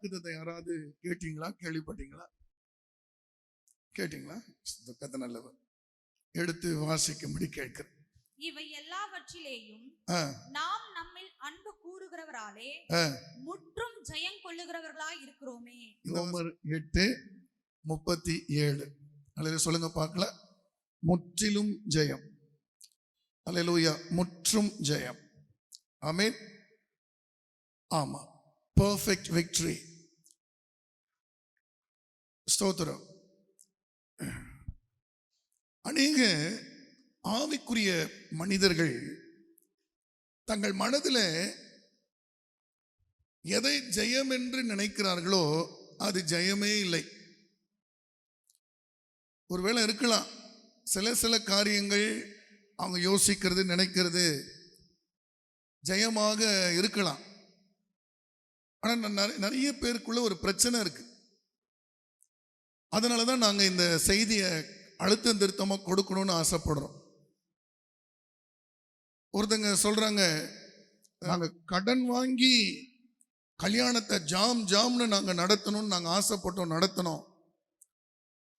வாக்குத்தத்தை யாராவது கேட்டீங்களா? கேள்விப்பட்டீங்களா? கேட்டீங்களா? கதை நல்லவர். எடுத்து வாசிக்கும்படி கேட்கிறேன். இவை எல்லாவற்றிலேயும் நாம் நம்மில் அன்பு கூறுகிறவராலே முற்றும் ஜெயம் கொள்ளுகிறவர்களாய் இருக்கிறோமே. ரோமர் 8:37. அல்லேலூயா சொல்லுங்க பார்க்கலாம். முற்றிலும் ஜெயம். அல்லேலூயா. முற்றும் ஜெயம். ஆமென். ஆமா, பெர்ஃபெக்ட் விக்டரி. ஸ்தோத்திரம். அநேக ஆவிக்குரிய மனிதர்கள் தங்கள் மனதில் எதை ஜெயம் என்று நினைக்கிறார்களோ அது ஜெயமே இல்லை. ஒருவேளை இருக்கலாம், சில காரியங்கள் அவங்க யோசிக்கிறது நினைக்கிறது ஜெயமாக இருக்கலாம். ஆனால் நிறைய பேருக்குள்ள ஒரு பிரச்சனை இருக்கு. அதனால தான் நாங்கள் இந்த செய்தியை அழுத்தம் திருத்தமாக கொடுக்கணும்னு ஆசைப்படுறோம். ஒருத்தங்க சொல்றாங்க, நாங்கள் கடன் வாங்கி கல்யாணத்தை ஜாம்னு நாங்கள் நடத்தணும்னு நாங்கள் ஆசைப்பட்டோம், நடத்தணும்.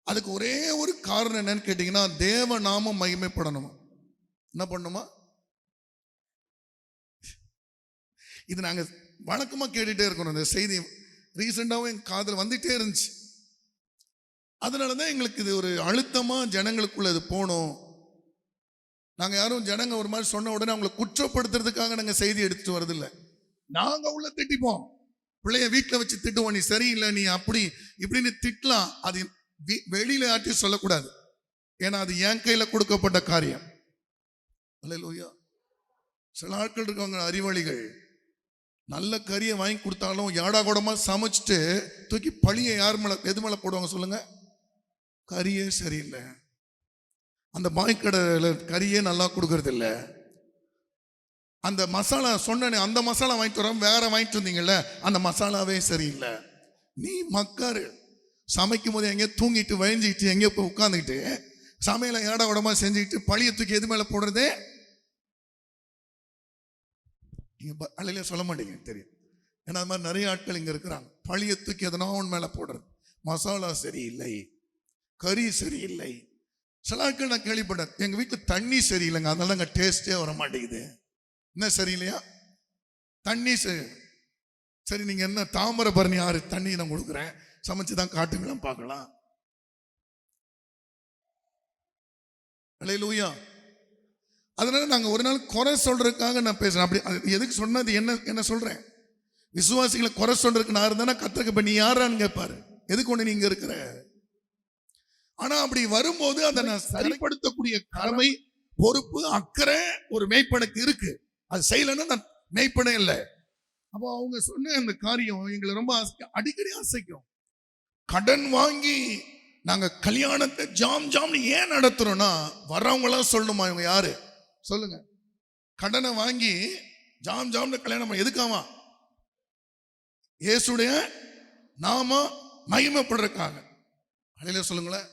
அதுக்கு ஒரே ஒரு காரணம் என்னன்னு கேட்டீங்கன்னா, தேவ நாமம் மகிமைப்படணுமா. என்ன பண்ணுமா? இது நாங்கள் வழக்கமாக கேட்டுகிட்டே இருக்கணும். இந்த செய்தி ரீசெண்டாகவும் என் காதில் வந்துட்டே இருந்துச்சு. அதனால தான் எங்களுக்கு இது ஒரு அழுத்தமாக ஜனங்களுக்குள்ள இது போகணும். நாங்கள் யாரும் ஜனங்க ஒரு மாதிரி சொன்ன உடனே அவங்களை குற்றப்படுத்துறதுக்காக நாங்கள் செய்தி எடுத்துட்டு வரதில்லை. நாங்கள் உள்ள திட்டிப்போம். பிள்ளைய வீட்டில் வச்சு திட்டுவோம், நீ சரியில்லை, நீ அப்படி இப்படின்னு திட்டலாம். அது வெளியில யார்ட்டையும் சொல்லக்கூடாது. ஏன்னா அது என் கையில் கொடுக்கப்பட்ட காரியம். அல்லேலூயா. சில ஆட்கள் இருக்காங்க அறிவாளிகள், நல்ல கறியை வாங்கி கொடுத்தாலும் யாடா கூடமா சமைச்சிட்டு தூக்கி பழியை யார் மேல எது மேல போடுவாங்க சொல்லுங்க? கறியே சரியில்லை, அந்த பாய்க்கடையில கறியே நல்லா கொடுக்கறது இல்லை, அந்த மசாலா சொன்ன அந்த மசாலா வாங்கிட்டு வரோம், வேற வாங்கிட்டு வந்தீங்கல்ல அந்த மசாலாவே சரியில்லை. நீ மக்காரு சமைக்கும் போது எங்கேயோ தூங்கிட்டு வழிஞ்சிக்கிட்டு எங்கேயோ போய் உட்காந்துக்கிட்டு சமையலை ஏடா உடமா செஞ்சுக்கிட்டு பழிய தூக்கி எது மேல போடுறதே? நீங்க அலையில சொல்ல மாட்டீங்க, தெரியும். ஏன்னா அது மாதிரி நிறைய ஆட்கள் இங்க இருக்கிறாங்க. பழிய தூக்கி எதனா ஒன்று மேல போடுறது. மசாலா சரியில்லை, கறி சரியில்லை. சில ஆட்கள் நான் கேள்விப்பட்டேன், எங்க வீட்டில் தண்ணி சரியில்லைங்க, அதனால அங்கே டேஸ்டே வர மாட்டேங்குது. என்ன சரியில்லையா? தண்ணி சரி, நீங்க என்ன தாமிரபரணி ஆறு தண்ணி நான் கொடுக்குறேன், சமைச்சுதான் காட்டுங்களேன் பார்க்கலாம். அல்லேலூயா. அதனால நாங்க ஒரு நாள் குறை சொல்றதுக்காக நான் பேசுறேன். அப்படி எதுக்கு சொன்னது என்ன சொல்றேன்? விசுவாசிகளை குறை சொல்றதுக்கு நான் இருந்தா கத்தருக்கு இப்ப நீ யாரான்னு கேட்பாரு, எதுக்கு ஒண்ணு நீங்க இருக்கிற. ஆனா அப்படி வரும்போது அதை நான் சரிப்படுத்தக்கூடிய கடமை, பொறுப்பு, அக்கறை ஒரு மேய்ப்பனுக்கு இருக்கு. அது செய்யலன்னா நான் மேய்ப்பனே இல்லை. அப்போ அவங்க சொன்ன அந்த காரியம் எங்களை ரொம்ப அடிக்கடி அசைக்கும். கடன் வாங்கி நாங்க கல்யாணத்தை ஜாம்னு ஏன் நடத்துறோம்னா, வர்றவங்களாம் சொல்லணுமா இவங்க யாரு சொல்லுங்க? கடனை வாங்கி ஜாம்னு கல்யாணம் எதுக்காமா? இயேசுடைய நாம மகிமைப்படுறதுக்காக. அல்லேலூயா சொல்லுங்களேன்.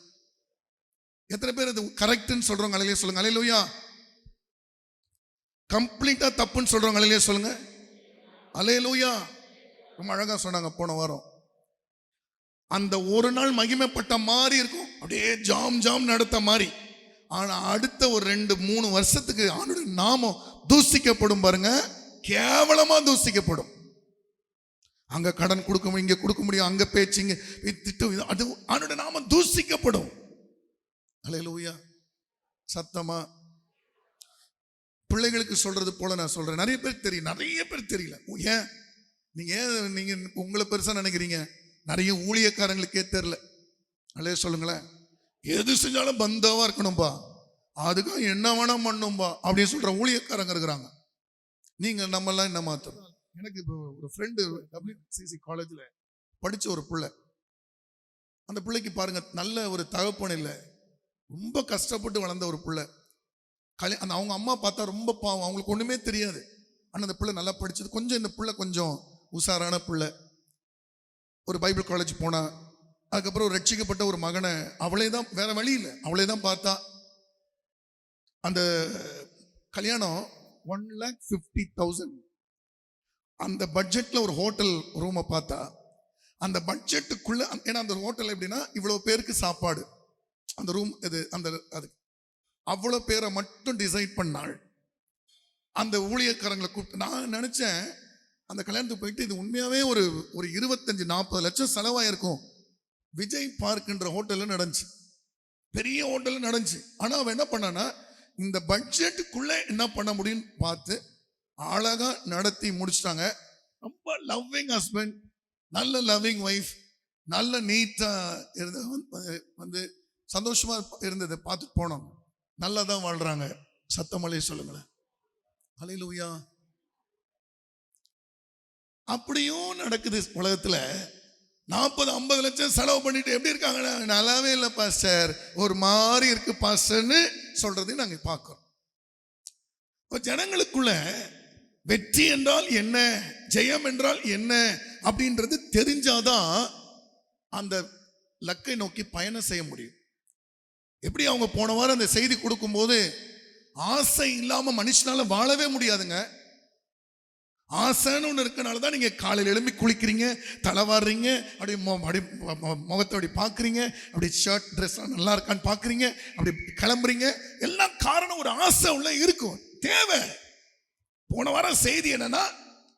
எத்தனை பேர் இது கரெக்ட்னு சொல்றவங்க அல்லேலூயா சொல்லுங்க. அல்லேலூயா. கம்ப்ளீட்டா தப்புன்னு சொல்றவங்க அல்லேலூயா சொல்லுங்க. அல்லேலூயா. ரொம்ப அழகா சொன்னாங்க போன வாரம். அந்த ஒரு நாள் மகிமைப்பட்ட மாதிரி இருக்கும், அப்படியே ஜாம் நடத்த மாதிரி. ஆனா அடுத்த ஒரு 2-3 வருஷத்துக்கு அவனுடைய நாமம் தூசிக்கப்படும் பாருங்க, கேவலமா தூசிக்கப்படும். அங்க கடன் கொடுக்க முடியும், இங்க கொடுக்க முடியும், அங்க பேச்சுங்க திட்டு, அது அவனுடைய நாமம் தூசிக்கப்படும். அல்லேலூயா. சத்தமா பிள்ளைகளுக்கு சொல்றது போல நான் சொல்றேன். நிறைய பேர் தெரியும், நிறைய பேர் தெரியல. ஏன் நீங்க உங்களை பெருசா நினைக்கிறீங்க? நிறைய ஊழியக்காரங்களுக்கே தெரியல. அல்லே சொல்லுங்களேன். எது செஞ்சாலும் பந்தாவா இருக்கணும்பா, அதுக்காக என்ன வேணா பண்ணும்பா அப்படின்னு சொல்ற ஊழியக்காரங்க இருக்கிறாங்க. நீங்க நம்மெல்லாம் என்ன மாத்தணும்? எனக்கு இப்போ ஒரு ஃப்ரெண்டு WCC காலேஜில் படிச்ச ஒரு பிள்ளை. அந்த பிள்ளைக்கு பாருங்க, நல்ல ஒரு தகப்பன் இல்லை, ரொம்ப கஷ்டப்பட்டு வளர்ந்த ஒரு பிள்ளை. அந்த அவங்க அம்மா பார்த்தா ரொம்ப பாவம், அவங்களுக்கு ஒண்ணுமே தெரியாது. ஆனால் அந்த பிள்ளை நல்லா படிச்சது. கொஞ்சம் இந்த பிள்ளை கொஞ்சம் உஷாரான பிள்ளை. ஒரு பைபிள் காலேஜ் போனா, அதுக்கப்புறம் ஒரு ரட்சிக்கப்பட்ட ஒரு மகனை அவளே தான், வேற வழி இல்லை, அவளே தான் பார்த்தா. அந்த கல்யாணம் 1,50,000. அந்த பட்ஜெட்ல ஒரு ஹோட்டல் ரூமை பார்த்தா அந்த பட்ஜெட்டுக்குள்ள, ஏன்னா அந்த ஹோட்டல் எப்படின்னா இவ்வளவு பேருக்கு சாப்பாடு, அந்த ரூம் இது அந்த அது அவ்வளவு பேரை மட்டும் டிசைட் பண்ணாள். அந்த ஊழியக்காரங்களை கூப்பிட்டு நான் நினைச்சேன் அந்த கல்யாணத்துக்கு போயிட்டு இது உண்மையாவே ஒரு 25-40 லட்சம் செலவாயிருக்கும். விஜய் பார்க்ன்ற ஹோட்டல்ல நடந்துச்சு, பெரிய ஹோட்டல்ல நடந்துச்சு. ஆனா அவன் என்ன பண்ணானா இந்த பட்ஜெட்டுக்குள்ள என்ன பண்ண முடியும்னு பார்த்து அழகா நடத்தி முடிச்சிட்டாங்க. ரொம்ப லவ்விங் ஹஸ்பண்ட், நல்ல லவ்விங் ஒய்ஃப், நல்ல நீட்டா இருந்த வந்து சந்தோஷமா இருந்தது. பார்த்துட்டு போனோம், நல்லா தான் வாழ்றாங்க. சத்தமலே சொல்லுங்களேன், ஹல்லேலூயா. அப்படியும் நடக்குது உலகத்துல. 40-50 லட்சம் செலவு பண்ணிட்டு எப்படி இருக்காங்கன்னா நல்லாவே இல்லை பாஸ்டர், ஒரு மாதிரி இருக்கு பாஸ்டர்னு சொல்றதையும் நாங்க பார்க்கிறோம். இப்ப ஜனங்களுக்குள்ள வெற்றி என்றால் என்ன, ஜெயம் என்றால் என்ன அப்படின்றது தெரிஞ்சாதான் அந்த லக்கை நோக்கி பயணம் செய்ய முடியும். எப்படி அவங்க போன வாரம் அந்த செய்தி கொடுக்கும் போது ஆசை இல்லாம மனுஷனால வாழவே முடியாதுங்க. ஆசைன்னு ஒன்று இருக்கனால நீங்க காலையில் எழும்பி குளிக்கிறீங்க, தலைவாடுறீங்க, அப்படி முகத்தை அப்படி பார்க்குறீங்க, அப்படி ஷர்ட் ட்ரெஸ் நல்லா இருக்கான்னு பார்க்குறீங்க, அப்படி கிளம்புறீங்க. எல்லாம் காரணம் ஒரு ஆசை உள்ள இருக்கும், தேவை. போன வாரம் செய்தி என்னன்னா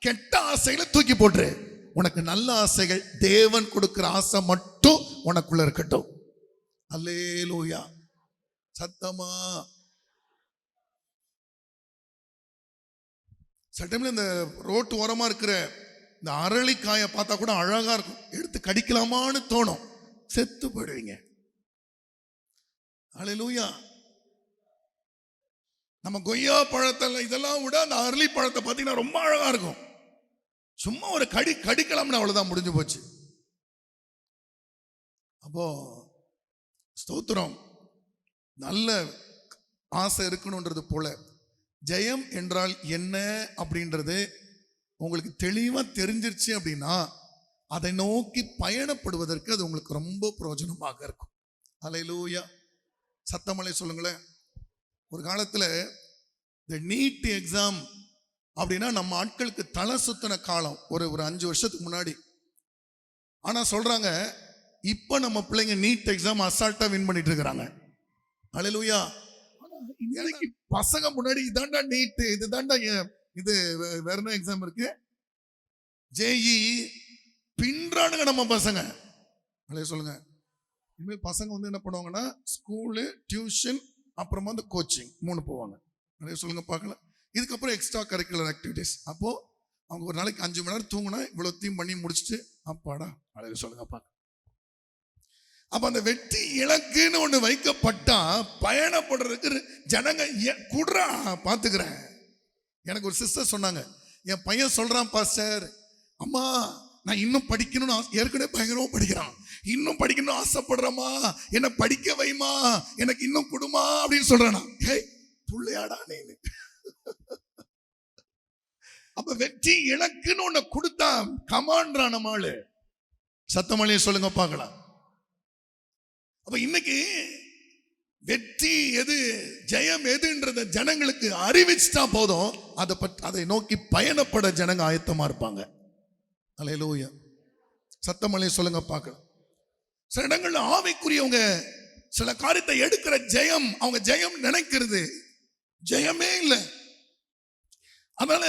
கெட்ட ஆசைகளை தூக்கி போட்டுரு, உனக்கு நல்ல ஆசைகள் தேவன் கொடுக்கிற ஆசை மட்டும் உனக்குள்ள இருக்கட்டும். அல்லேலூயா, சத்தமா. சில டைம்ல இந்த ரோட்டு ஓரமா இருக்கிற இந்த அரளிக்காயை பார்த்தா கூட அழகா இருக்கும், எடுத்து கடிக்கலாமான்னு தோணும், செத்து போயிடுவீங்க. அல்லேலூயா. நம்ம கொய்யா பழத்தில் இதெல்லாம் விட அந்த அரளி பழத்தை பார்த்தீங்கன்னா ரொம்ப அழகா இருக்கும். சும்மா ஒரு கடிக்கலாம்னு அவ்வளவுதான், முடிஞ்சு போச்சு. அப்போ ஸ்தோத்திரம், நல்ல ஆசை இருக்கணும்ன்றது போல ஜெயம் என்றால் என்ன அப்படின்றது உங்களுக்கு தெளிவா தெரிஞ்சிருச்சு அப்படின்னா அதை நோக்கி பயணப்படுவதற்கு அது உங்களுக்கு ரொம்ப பிரயோஜனமாக இருக்கும். அல்லேலூயா, சத்தமலை சொல்லுங்களேன். ஒரு காலத்துல இந்த நீட் எக்ஸாம் அப்படின்னா நம்ம ஆட்களுக்கு தலை சுத்தின காலம் ஒரு 5 வருஷத்துக்கு முன்னாடி. ஆனா சொல்றாங்க இப்ப நம்ம பிள்ளைங்க நீட் எக்ஸாம் அசால்ட்டா வின் பண்ணிட்டு இருக்கிறாங்க. அல்லேலூயா. எனக்கு பசங்க முன்னாடி இதாண்டா நீட், இது தாண்டா இது வேற என்ன எக்ஸாம் இருக்கு, ஜேஇ பின்றானுங்க நம்ம பசங்க. அல்லே சொல்லுங்க. இனிமேல் பசங்க வந்து என்ன பண்ணுவாங்கன்னா ஸ்கூலு, டியூஷன், அப்புறமா வந்து கோச்சிங் 3 போவாங்க. அல்லே சொல்லுங்க பார்க்கலாம். இதுக்கப்புறம் எக்ஸ்ட்ரா கரிக்குலர் ஆக்டிவிட்டிஸ். அப்போ அவங்க ஒரு நாளைக்கு 5 மணி நேரம் தூங்கினா இவ்வளோத்தையும் பண்ணி முடிச்சுட்டு அப்பாடா. அல்லே சொல்லுங்க பார்க்க. அப்ப அந்த வெற்றி இலக்குன்னு ஒண்ணு வைக்கப்பட்டா பயணப்படுறதுக்கு ஜனங்க குடுறா பாத்துக்கிறேன். எனக்கு ஒரு சிஸ்டர் சொன்னாங்க, என் பையன் சொல்றான் பாஸ்டர், அம்மா நான் இன்னும் படிக்கணும்னு ஏற்கனவே பயங்கரமா படிக்கிறான், இன்னும் படிக்கணும்னு ஆசைப்படுறமா, என்ன படிக்க வைமா, எனக்கு இன்னும் கொடுமா அப்படின்னு சொல்றானா. ஹே புள்ளையாடா நீ. அப்ப வெற்றி இலக்குன்னு ஒண்ணு கொடுத்தா கமான்றான் நம்மளு. சத்தமலையே சொல்லுங்க பார்க்கலாம். அப்ப இன்னைக்கு வெற்றி எது, ஜெயம் எதுன்றத ஜனங்களுக்கு அறிவிச்சுட்டா போதும், அதை நோக்கி பயணப்பட ஜனங்க ஆயத்தமா இருப்பாங்க. அல்லேலூயா, சத்தமலை சொல்லுங்க பார்க்கலாம். சில இடங்கள்ல ஆவிக்குரியவங்க சில காரியத்தை எடுக்கிற ஜெயம், அவங்க ஜெயம் நினைக்கிறது ஜெயமே இல்லை. அதனால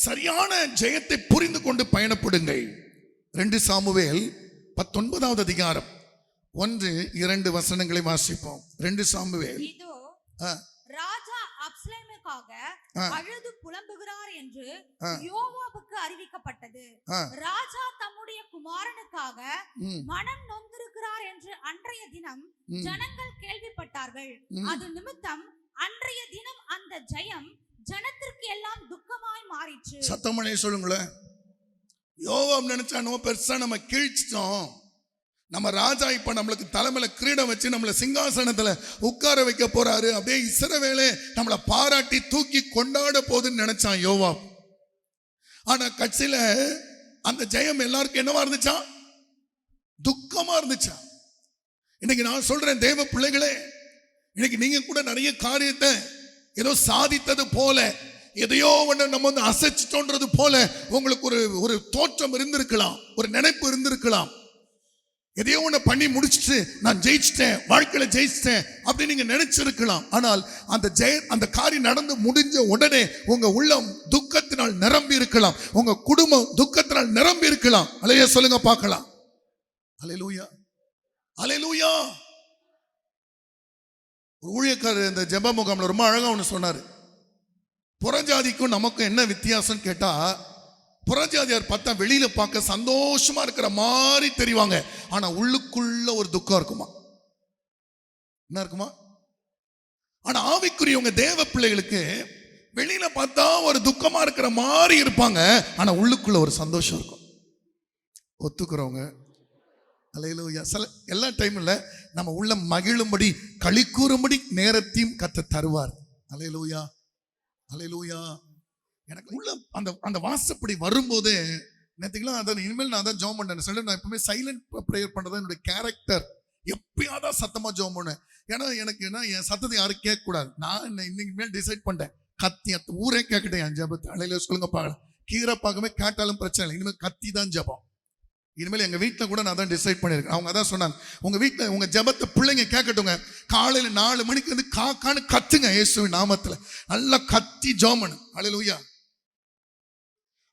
சரியான ஜெயத்தை புரிந்து கொண்டு பயணப்படுங்கள். 2 சாமுவேல் 19வது அதிகாரம் 1-2 வசனங்களை வாசிப்போம். 2 சாமுவேல். இதோ ராஜா அப்சலோமுக்காக அழுது புலம்புகிறார் என்று யோவாபுக்கு அறிவிக்கப்பட்டது. ராஜா தம்முடைய குமாரனுக்காக மனம் நொந்திருக்கிறார் என்று அன்றைய தினம் ஜனங்கள் கேள்விப்பட்டார்கள். அது நிமித்தம் அன்றைய தினம் அந்த ஜெயம் ஜனத்திற்கு எல்லாம் துக்கமாய் மாறிற்று. சத்தமனே சொல்லுங்களேன். யோவாப் நினைச்சானோ பெருசா நம்ம கீழ்ச்சிட்டோம், நம்ம ராஜா இப்ப நம்மளுக்கு தலைமையில கிரீடம் வச்சு நம்மள சிங்காசனத்துல உட்கார வைக்க போறாரு, அப்படியே இஸ்ரவேலே நம்மள பாராட்டி தூக்கி கொண்டாட போகுதுன்னு நினைச்சான் யோவாப். ஆனா கட்சியில அந்த ஜெயம் எல்லாருக்கும் என்னவா இருந்துச்சா, துக்கமா இருந்துச்சா. இன்னைக்கு நான் சொல்றேன் தேவ பிள்ளைகளே, இன்னைக்கு நீங்க கூட நிறைய காரியத்தை ஏதோ சாதித்தது போல எதையோ ஒன்று நம்ம வந்து அசைச்சிட்டோன்றது போல உங்களுக்கு ஒரு தோற்றம் இருந்திருக்கலாம், ஒரு நினைப்பு இருந்திருக்கலாம். எதையோ ஒன்று பண்ணி முடிச்சுட்டு நான் ஜெயிச்சிட்டேன், வாழ்க்கையில ஜெயிச்சிட்டேன் அப்படின்னு நீங்க நினைச்சிருக்கலாம். ஆனால் அந்த காரியம் நடந்து முடிஞ்ச உடனே உங்க உள்ளம் துக்கத்தினால் நிரம்பி இருக்கலாம், உங்க குடும்பம் துக்கத்தினால் நிரம்பி இருக்கலாம். அல்லேலூயா சொல்லுங்க பார்க்கலாம். அல்லேலூயா, அல்லேலூயா. ஒரு ஊழியக்காரர் இந்த ஜெப முகாம்ல ரொம்ப அழகா ஒன்று சொன்னாரு. புறஜாதிக்கும் நமக்கும் என்ன வித்தியாசம் கேட்டா, புறஜாதியார் பார்த்தா வெளியில பார்க்க சந்தோஷமா இருக்கிற மாதிரி தெரிவாங்க, ஆனா உள்ளுக்குள்ள ஒரு துக்கம் இருக்குமா. என்ன இருக்குமா? ஆனா ஆவிக்குரியவங்க தேவ பிள்ளைகளுக்கு வெளியில பார்த்தா ஒரு துக்கமா இருக்கிற மாதிரி இருப்பாங்க, ஆனா உள்ளுக்குள்ள ஒரு சந்தோஷம் இருக்கும். ஒத்துக்கிறவங்க அல்லேலூயா. எல்லா டைம்ல நம்ம உள்ள மகிழும்படி களி கூறும்படி நேரத்தையும் கத்த தருவார். அல்லேலூயா, அல்லேலூயா. எனக்கு உள்ள அந்த வாசப்படி வரும்போதே நேற்றுக்கெல்லாம் அதான் இனிமேல் நான் தான் ஜெபம் பண்ணேன். சொல்ல நான் எப்பவுமே சைலண்ட் ப்ரேயர் பண்றதா என்னுடைய கேரக்டர். எப்பயாதான் சத்தமா ஜெபம் பண்ணேன். ஏன்னா எனக்கு என்ன என் சத்தத்தை யாரும் கேட்க கூடாது. நான் இன்னைக்கு மேல் டிசைட் பண்ணிட்டேன், கத்தி ஊரே கேட்கட்டேன் என் ஜெபத்தை. அல்லேலூயா சொல்லுங்க பார்க்கலாம். கீரை பார்க்கவே கேட்டாலும் பிரச்சனை இல்லை, இனிமேல் கத்தி தான் ஜெபம். இனிமேல் எங்க வீட்டில் கூட நான் தான் டிசைட் பண்ணியிருக்கேன். அவங்க அதான் சொன்னாங்க, உங்க வீட்டில் உங்க ஜெபத்தை பிள்ளைங்க கேட்கட்டுங்க, காலையில 4 மணிக்கு வந்து காக்கான்னு கத்துங்க இயேசுவின் நாமத்துல, நல்லா கத்தி ஜெபம் பண்ணு. அல்லேலூயா.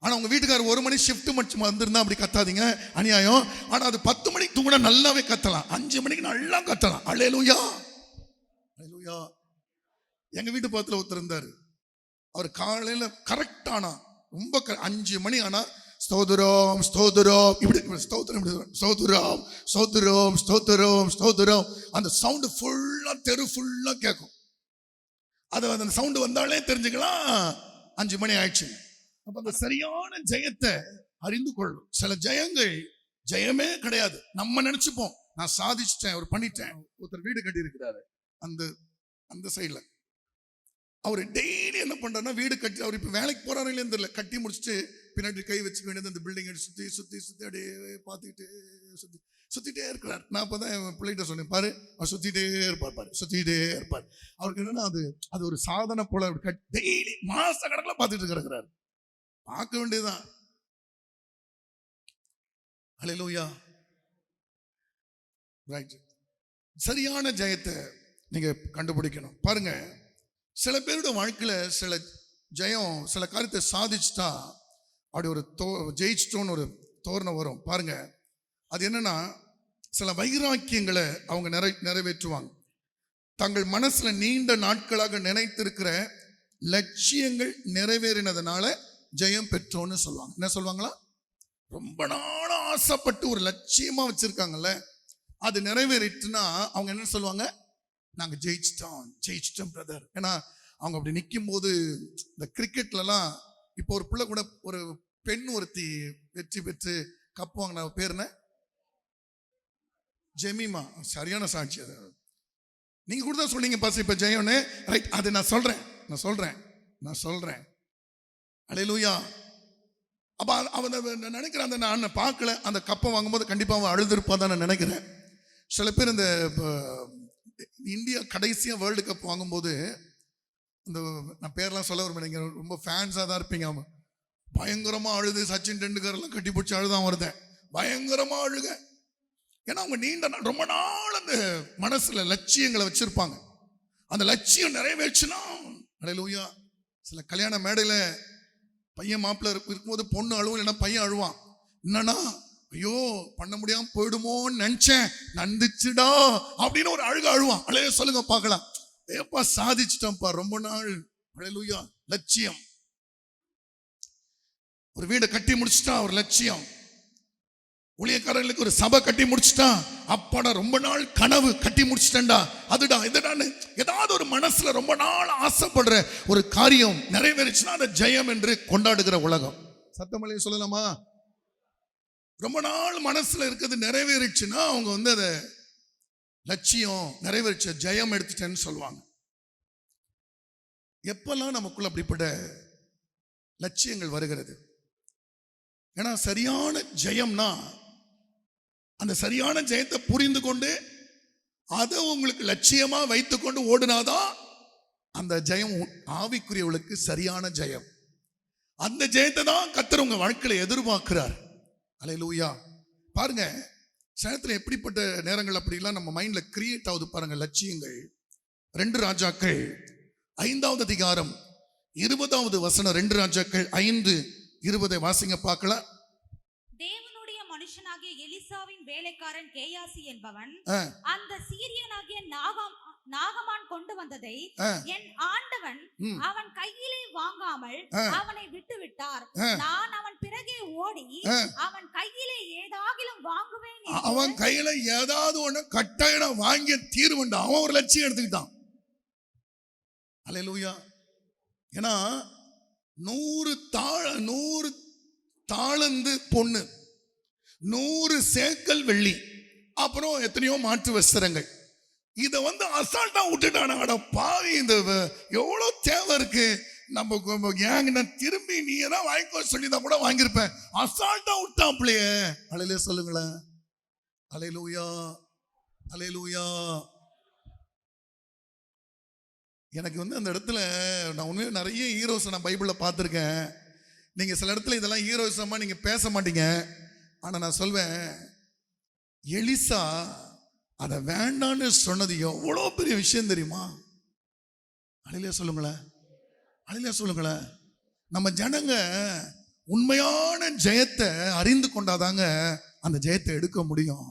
ஆனா உங்க வீட்டுக்காரர் 1 மணி ஷிஃப்ட் மட்டும் வந்திருந்தா அப்படி கத்தாதீங்க, அநியாயம். ஆனா அது 10 மணிக்கு தூங்கினா நல்லாவே கத்தலாம், 5 மணிக்கு நல்லா கத்தலாம். அல்லேலூயா, அல்லேலூயா. எங்க வீட்டு பக்கத்துல ஒருத்தர் இருந்தாரு, அவர் காலையில கரெக்டானா ரொம்ப 5 மணி ஆனா ஸ்தோத்திரம் ஸ்தோத்திரம் இப்படி ஸ்தோத்திரம் ஸ்தோத்திரம் ஸ்தோத்திரம் ஸ்தோத்திரம் ஸ்தோத்திரம், அந்த சவுண்டு ஃபுல்லா தெரு ஃபுல்லா கேட்கும். அது அந்த சவுண்டு வந்தாலே தெரிஞ்சுக்கலாம் 5 மணி ஆயிடுச்சு. அப்ப அந்த சரியான ஜெயத்தை அறிந்து கொள்ளும். சில ஜெயங்கள் ஜெயமே கிடையாது. நம்ம நினைச்சுப்போம் நான் சாதிச்சிட்டேன், அவர் பண்ணிட்டேன். ஒருத்தர் வீடு கட்டி இருக்கிறாரு அந்த சைட்ல. அவர் டெய்லி என்ன பண்றாருன்னா வீடு கட்டி, அவர் இப்ப வேலைக்கு போறாரு இல்லைன்னு தெரியல, கட்டி முடிச்சுட்டு பின்னாடி கை வச்சுக்க வேண்டியது அந்த பில்டிங் சுத்தி சுத்தி சுத்தி அப்படியே பார்த்துக்கிட்டு சுத்திட்டே இருக்கிறார். நான் அப்பதான் என் பிள்ளைகிட்ட சொன்னேன், பாரு அவர் சுத்திட்டே இருப்பார், பாரு சுத்திட்டே இருப்பார். அவருக்கு என்னன்னா அது ஒரு சாதனை போல டெய்லி மாச கணக்கில் பார்த்துட்டு இருக்கிறார். பார்க்க வேண்டியதுதான். அல்லேலூயா. ரைட். சரியான ஜெயத்தை நீங்க கண்டுபிடிக்கணும். பாருங்க, சில பேருடைய வாழ்க்கையில சில ஜெயம், சில காரியத்தை சாதிச்சுட்டா அப்படி ஒரு ஜெயிச்சிட்டோன்னு ஒரு தோரணை வரும். பாருங்க, அது என்னன்னா சில வைராக்கியங்களை அவங்க நிறைவேற்றுவாங்க. தங்கள் மனசுல நீண்ட நாட்களாக நினைத்திருக்கிற லட்சியங்கள் நிறைவேறினதுனால ஜெயம் பெற்றோன்னு சொல்லுவாங்க. என்ன சொல்லுவாங்களா? ரொம்ப நாளா ஆசைப்பட்டு ஒரு லட்சியமா வச்சிருக்காங்கல்ல, அது நிறைவேறிட்டுனா அவங்க என்ன சொல்லுவாங்க? நாங்க ஜெயிச்சிட்டோம் பிரதர். ஏன்னா அவங்க அப்படி நிற்கும் போது இந்த கிரிக்கெட்லலாம் இப்போ ஒரு பிள்ளை கூட, ஒரு பெண் ஒருத்தி வெற்றி பெற்று கப்பு வாங்கின, பேர் என்ன? ஜெமிமா. சரியான சாட்சி. அது நீங்க கூட தான் சொன்னீங்க பாஸ் இப்ப ஜெயம்னு. ரைட், அது நான் சொல்றேன். அல்லேலூயா. அப்ப அவன் நினைக்கிறேன், அந்த நான் பார்க்கல, அந்த கப்பை வாங்கும்போது கண்டிப்பா அவன் அழுதுருப்பா தான் நான் நினைக்கிறேன். சில பேர் இந்த இந்தியா கடைசியா வேர்ல்டு கப் வாங்கும்போது, இந்த நான் பேர்லாம் சொல்ல விரும்புறேன், நீங்க ரொம்ப ஃபேன்ஸாக தான் இருப்பீங்க. அவன் பயங்கரமா அழுது, சச்சின் டெண்டுல்கர் எல்லாம் கட்டி பிடிச்சி அழுதான் வருதேன், பயங்கரமா அழுக. ஏன்னா அவங்க நீண்ட ரொம்ப நாள் அந்த மனசுல லட்சியங்களை வச்சிருப்பாங்க. அந்த லட்சியம் நிறைவேற்றுனா அல்லேலூயா. சில கல்யாண மேடையில பையன் மாப்பிள்ளை இருக்கும்போது பொண்ணு அழுவும், இல்லைன்னா பையன் அழுவான். என்னன்னா, ஐயோ பண்ண முடியாம போயிடுமோன்னு நினைச்சேன், நந்துச்சுடா அப்படின்னு ஒரு அழுவான். அல்லேலூயா சொல்லுங்க பார்க்கலாம். ஏப்பா சாதிச்சிட்டோம்ப்பா ரொம்ப நாள். அல்லேலூயா. லட்சியம். ஒரு வீடை கட்டி முடிச்சுட்டா ஒரு லட்சியம். ஊழியக்காரர்களுக்கு ஒரு சபை கட்டி முடிச்சுட்டா, அப்பாடா ரொம்ப நாள் கனவு கட்டி முடிச்சிட்டேன்டா, அதுடா இதுடான்னு ஏதாவது ஒரு மனசுல ரொம்ப நாள் ஆசைப்படுற ஒரு காரியம் நிறைவேறிச்சுன்னா அதை ஜெயம் என்று கொண்டாடுகிற உலகம். சத்தமலையை சொல்லலாமா? ரொம்ப நாள் மனசுல இருக்கிறது நிறைவேறிச்சுன்னா அவங்க வந்து அதை லட்சியம் நிறைவேறிச்ச ஜெயம் எடுத்துட்டேன்னு சொல்லுவாங்க. எப்பெல்லாம் நமக்குள்ள அப்படிப்பட்ட லட்சியங்கள் வருகிறது? ஏன்னா சரியான ஜெயம்னா அந்த சரியான ஜெயத்தை புரிந்து கொண்டு அதை உங்களுக்கு லட்சியமா வைத்துக்கொண்டு ஓடுனாதான் அந்த ஜெயம் ஆவிக்குரியவளுக்கு சரியான ஜெயம். அந்த ஜெயத்தை தான் கர்த்தர் உங்க வாழ்க்கையில எதிர்பார்க்கிறார். அல்லேலூயா. பாருங்க, சேனத்துல எப்படிப்பட்ட நேரங்கள் அப்படிலாம் நம்ம மைண்ட்ல கிரியேட் ஆகுது பாருங்க லட்சியங்கள். 2 ராஜாக்கள் 5வது அதிகாரம் 20வது வசனம். 2 ராஜாக்கள் 5:20 வாசிங்க பார்க்கலாம். தேவனுடைய மனுஷனாகிய எலிசாவின் வேலைக்காரன் கேயாசி என்பவன் அந்த சீரியனாகிய நாகமான் கொண்டு வந்ததை என் ஆண்டவன் அவன் கையிலே வாங்காமல் அவனை விட்டு விட்டார். நான் அவன் பிறகே ஓடி அவன் கையிலே ஏதாகிலும் வாங்குவேன். அவன் கையில ஏதாவது ஒண்ணு கட்டாயம் வாங்கிய தீர்வுண்டா. அவன் ஒரு லட்சியம் எடுத்துக்கிட்டான். அல்லேலூயா. ஏன்னா 100 தாளந்து பொண்ணு, 100 சேக்கல் வெள்ளி, அப்புறம் எத்தனையோ மாற்று வஸ்திரங்கள். இதை அசால்ட்டா விட்டுட்டான. பாவி, இந்த எவ்வளவு தேவை இருக்கு நம்ம ஏங்க. நான் திரும்பி நீ ஏதாவது வாங்கிக்கோ சொல்லிதான் கூட வாங்கியிருப்பேன். அசால்ட்டா விட்டாப்லையே. அலையிலே சொல்லுங்களேன். அல்லேலூயா, அல்லேலூயா. எனக்கு அந்த இடத்துல நான் உண்மையாக நிறைய ஹீரோஸை நான் பைபிளில் பார்த்துருக்கேன். நீங்கள் சில இடத்துல இதெல்லாம் ஹீரோயிசமாக நீங்கள் பேச மாட்டீங்க. ஆனால் நான் சொல்வேன், எலிசா அதை வேண்டான்னு சொன்னது எவ்வளோ பெரிய விஷயம் தெரியுமா? அழிலே சொல்லுங்களேன், அழிலே சொல்லுங்களேன். நம்ம ஜனங்க உண்மையான ஜெயத்தை அறிந்து கொண்டாதாங்க அந்த ஜெயத்தை எடுக்க முடியும்.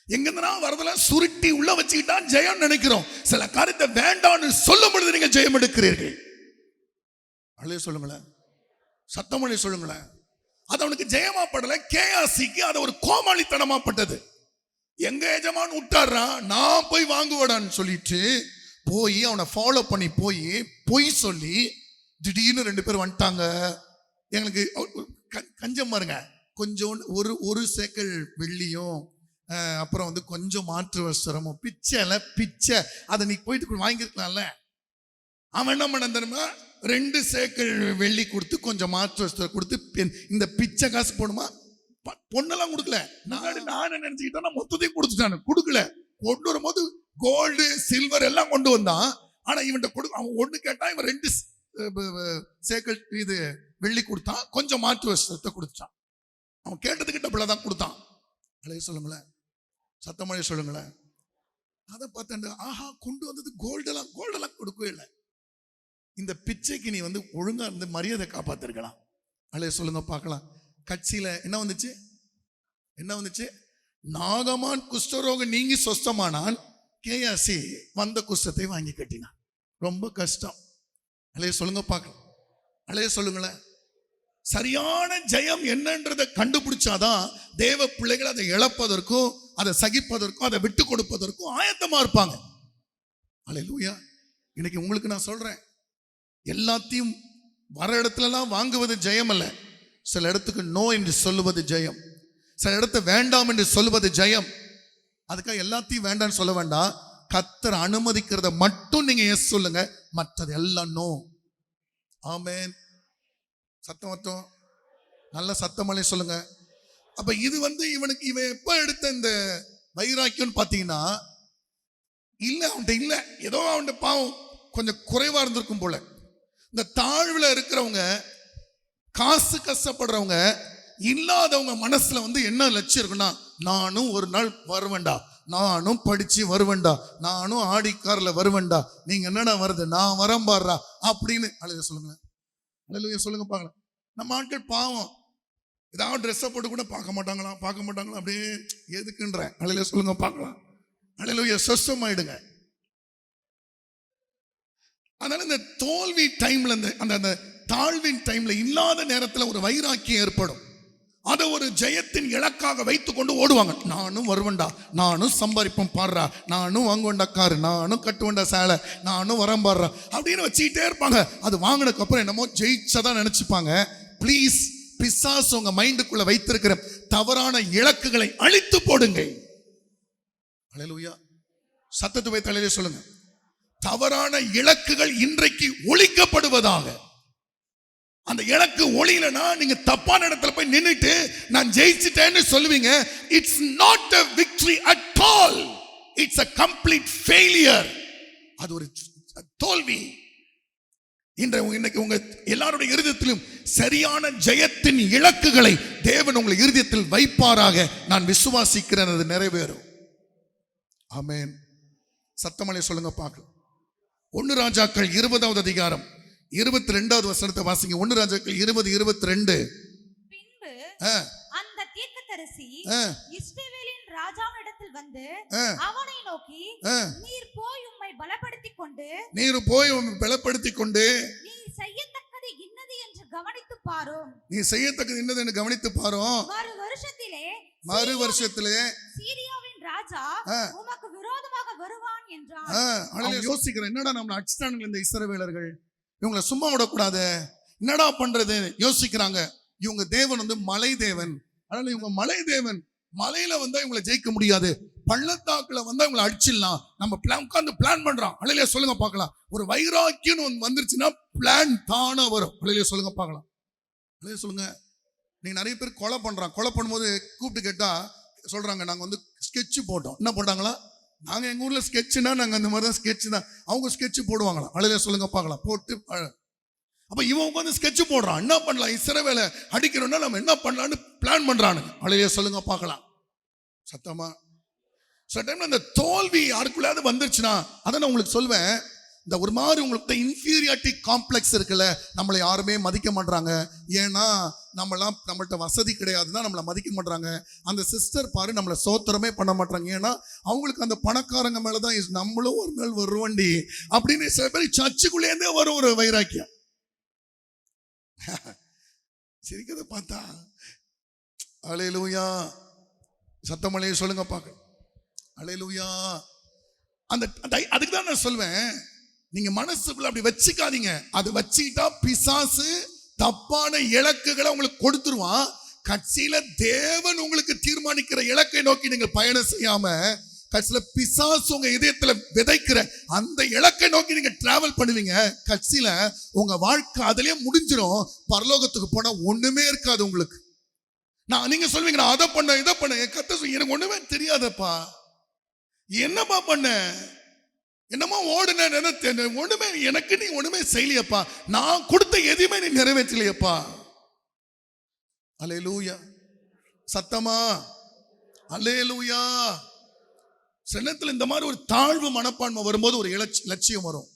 எங்கன்னா வரதுல சுருட்டி உள்ள வச்சுக்கிட்டா ஜெயம் நினைக்கிறோம். சில காரியத்தை வேண்டான்னு சொல்லும் பொழுது நீங்க ஜெயம் எடுக்கிறீர்கள். அழிலே சொல்லுங்களேன், சத்தமொழி சொல்லுங்களேன். அது அவனுக்கு ஜெயமா படல, கேயாசிக்கு அது ஒரு கோமாளித்தனமா பட்டது. எங்க எஜமான் விட்டாரா, நான் போய் வாங்குவடான்னு சொல்லிட்டு போய் அவனை ஃபாலோ பண்ணி போய் பொய் சொல்லி திடீர்னு 2 பேர் வந்துட்டாங்க. எங்களுக்கு கஞ்சம் பாருங்க, கொஞ்சம் ஒரு சேக்கல் வெள்ளியும் அப்புறம் கொஞ்சம் மாற்று வஸ்திரமும் பிச்சை அதை நீ போயிட்டு வாங்கிருக்கலாம்ல. அவன் என்ன பண்ண தெரியுமா, 2 சேக்கல் வெள்ளி கொடுத்து கொஞ்சம் மாற்று வஸ்திரம் கொடுத்து இந்த பிச்சை காசு போடுமா. பொண்ணெல்லாம் கொடுக்கல. நான் நினைச்சுக்கிட்டா மொத்தத்தையும் கொடுத்துட்டானு. கொடுக்கல. கொண்டு வரும்போது கோல்டு சில்வர் எல்லாம் கொண்டு வந்தான். ஆனா இவன் அவன் ஒண்ணு கேட்டா இவன் 2 சேக்கல் இது வெள்ளி கொடுத்தான், கொஞ்சம் மாற்று வஸ்திரத்தை கொடுத்தான். அவன் கேட்டதுக்கிட்ட பிள்ளைதான் கொடுத்தான். அழைய சொல்லுங்களேன், சத்தமழைய சொல்லுங்களேன். அதை பார்த்தேன், ஆஹா, கொண்டு வந்தது கோல்டெல்லாம் கொடுக்கவே இல்லை. இந்த பிச்சைக்கு நீ ஒழுங்கா இருந்து மரியாதை காப்பாத்திருக்கலாம். அழைய சொல்லுங்க பார்க்கலாம். கட்சியில என்ன வந்துச்சு? நாகமான் குஷ்டரோகம் நீங்கி சொஸ்தமானான், கேயாசி வந்த குஷ்டத்தை வாங்கி கட்டினான். ரொம்ப கஷ்டம். அழைய சொல்லுங்க பார்க்கலாம். அழைய சொல்லுங்களேன். சரியான ஜெயம் என்னன்றதை கண்டுபிடிச்சாதான் தேவ பிள்ளைகள் அதை இழப்பதற்கும் அதை சகிப்பதற்கும் அதை விட்டு கொடுப்பதற்கும் ஆயத்தமா இருப்பாங்க. அல்லேலூயா. இன்னைக்கு உங்களுக்கு நான் சொல்றேன், எல்லாத்தையும் வர இடத்துலலாம் வாங்குவது ஜெயம் அல்ல. சில இடத்துக்கு நோ என்று சொல்லுவது ஜெயம். சில இடத்தை வேண்டாம் என்று சொல்லுவது ஜெயம். அதுக்காக எல்லாத்தையும் வேண்டாம்னு சொல்ல வேண்டாம். கர்த்தர் அனுமதிக்கிறத மட்டும் நீங்க எஸ் சொல்லுங்க, மற்றது எல்லாம் நோ. ஆமென். சத்தம் மட்டும் நல்ல சத்தமலை சொல்லுங்க. அப்ப இது இவன் எப்ப எடுத்த இந்த வைராக்கியம் பாத்தீங்கன்னா, இல்ல அவன்கிட்ட இல்ல, ஏதோ அவன்கிட்ட பாவம் கொஞ்சம் குறைவா இருந்திருக்கும் போல. இந்த தாழ்வுல இருக்கிறவங்க, காசு கஷ்டப்படுறவங்க, இல்லாதவங்க மனசுல என்ன லட்சியம் இருக்குன்னா, நானும் ஒரு நாள் வருவேன்டா, நானும் படிச்சு வருவேன்டா, நானும் ஆடிக்காரில் வருவேன்டா, நீங்க என்னடா வருது, நான் வரேன் பாடுறா அப்படின்னு. அழுக சொல்லுங்க, அழுக சொல்லுங்க பார்க்கலாம். நம்ம ஆட்கள் பாவம் ஏதாவது ட்ரெஸ்ஸை போட்டு கூட பார்க்க மாட்டாங்களா அப்படியே எதுக்குன்ற. அழுக சொல்லுங்க பார்க்கலாம். அழுக சொஸ்தமாயிடுங்க. அதனால இந்த தோல்வி டைம்ல அந்த தாழ்வின் டைம்ல இல்லாத நேரத்தில் ஒரு வைராக்கியம் ஏற்படும். அதை ஒரு ஜெயத்தின் இலக்காக வைத்துக் கொண்டு ஓடுவாங்க. நானும் வருவேண்டா, நானும் சம்பாதிப்போம் பாடுறா, நானும் வாங்குவேண்டா காரு, நானும் கட்டுவேண்டா சேலை, நானும் வரேன் பாடுறா அப்படின்னு வச்சுக்கிட்டே இருப்பாங்க. அது வாங்கினதுக்கு அப்புறம் என்னமோ ஜெயிச்சதான் நினைச்சுப்பாங்க. ப்ளீஸ், பிசாசு உங்க மைண்டுக்குள்ள வைத்திருக்கிற தவறான இலக்குகளை அழித்து போடுங்க. அல்லேலூயா. சத்தத்தை வைத்து தலையிலே சொல்லுங்க, தவறான இலக்குகள் இன்றைக்கு ஒழிக்கப்படுவதாக. அந்த இலக்கு ஒளியிலனா நீங்க தப்பான இடத்துல போய் நின்னுட்டு நான் ஜெயிச்சிட்டேன்னு சொல்லுவீங்க. It's not a victory at all, it's a complete failure. அது ஒரு தோல்வி. இன்னைக்கு உங்க எல்லாருடைய இருதயத்திலும் சரியான ஜெயத்தின் இலக்குகளை தேவன் உங்கள் இருதயத்தில் வைப்பாராக நான் விசுவாசிக்கிறேன். அது நிறைவேறும். ஆமென். சத்தமலை சொல்லுங்க பார்க்கலாம். 1 ராஜாக்கள் 20வது அதிகாரம் 22வது வசனத்தை வாசிங்க. 1 ராஜாக்கள் 20:22. பின்பு அந்த தீர்க்கதரிசி இஸ்ரவேலின் ராஜாவினிடத்தில் வந்து அவனை நோக்கி, நீர் போய் உம்மை பலப்படுத்திக் கொண்டு நீ செய்யத்தக்கது இன்னது என்று கவனித்து பாரும். மறு வருஷத்திலே சீரியாவின் ராஜா உமக்கு விரோதமாக வருவான் என்றான். யோசிக்கிறேன், என்னடா நம்ம அடிச்சிட்டானுங்க இந்த இஸ்ரவேலர்கள், இவங்களை சும்மா விடக்கூடாது, என்னடா பண்றது யோசிக்கிறாங்க. இவங்க தேவன் வந்து மலை தேவன். அதனால இவங்க மலை தேவன், மலையில வந்தா இவங்களை ஜெயிக்க முடியாது, பள்ளத்தாக்குல வந்தா இவங்களை அடிச்சிடலாம். நம்ம உட்கார்ந்து பிளான் பண்றோம். அலையில சொல்லுங்க பார்க்கலாம். ஒரு வைராக்கியம் வந்துருச்சுன்னா பிளான் தானா வரும். அலையில சொல்லுங்க பார்க்கலாம். அலையில சொல்லுங்க. நீங்க நிறைய பேர் கொலை பண்றாங்க. கொலை பண்ணும்போது கூப்பிட்டு கேட்டா சொல்றாங்க, நாங்க வந்து ஸ்கெட்ச் போட்டோம். என்ன போட்டாங்களா? நாங்க எங்க ஊர்ல ஸ்கெட்ச்னா நாங்க அந்த மாதிரி தான் ஸ்கெட்ச் தான். அவங்க ஸ்கெட்ச் போடுவாங்களாம். அலையில சொல்லுங்க பார்க்கலாம். போட்டு அப்ப இவன் உட்காந்து ஸ்கெட்ச் போடுறான். என்ன பண்ணலாம், இஸ்ரவேலை அடிக்கணும்னா நம்ம என்ன பண்ணலாம்னு பிளான் பண்றானுங்க. அலையில சொல்லுங்க பார்க்கலாம். சத்தமா சில டைம்ல அந்த தோல்வி யாருக்குள்ளாவது வந்துருச்சுன்னா, அதை நான் உங்களுக்கு சொல்வேன், இந்த ஒரு மாதிரி உங்களுக்கு இன்ஃபீரியாரிட்டி காம்ப்ளெக்ஸ் இருக்குல்ல, நம்மளை யாருமே மதிக்க மாட்டாங்க. ஏன்னா நம்மள்ட்ட வசதி கிடையாதுதான் நம்மளை மதிக்க மாட்டாங்க. அந்த சிஸ்டர் பாரு நம்மளை சோத்திரமே பண்ண மாட்டாங்க. ஏன்னா அவங்களுக்கு அந்த பணக்காரங்க மேலதான் நம்மளும் ஒரு நாள் வருவண்டி அப்படின்னு சில பேர் சர்ச்சுக்குள்ளேருந்தே வரும் ஒரு வைராக்கியம். சிரிக்கிறத பார்த்தா அல்லேலூயா. சத்தமலையை சொல்லுங்க பார்க்க. அல்லேலூயா. அதுக்கு தான் நான் சொல்வேன், நீங்க மனசுக்குள்ள அப்படி வச்சுக்காதீங்க. அது வச்சுக்கிட்டா பிசாசு தப்பான இலக்குகளை உங்களுக்கு கொடுத்துருவான். கட்சியில தேவன் உங்களுக்கு தீர்மானிக்கிற இலக்கை நோக்கி நீங்க பயணம் செய்யாம, கட்சியில பிசாசு உங்க இதயத்துல விதைக்கிற அந்த இலக்கை நோக்கி நீங்க டிராவல் பண்ணுவீங்க. கட்சியில உங்க வாழ்க்கை அதுலயே முடிஞ்சிடும். பரலோகத்துக்கு போனா ஒண்ணுமே இருக்காது உங்களுக்கு. நீங்க சொல்வீங்க, நான் அதை பண்ண இதை பண்ண, கத்த எனக்கு ஒண்ணுமே தெரியாதப்பா, என்னப்பா பண்ண, என்னமா ஓடுன, ஒண்ணுமே எனக்கு நீ ஒண்ணுமே செய்யலையப்பா, நான் கொடுத்த எதுவுமே நீ நிறைவேற்றலையப்பா. அல்லேலூயா. சத்தமா அல்லேலூயா. சின்னத்துல இந்த மாதிரி ஒரு தாழ்வு மனப்பான்மை வரும்போது ஒரு லட்சியம் வரும்.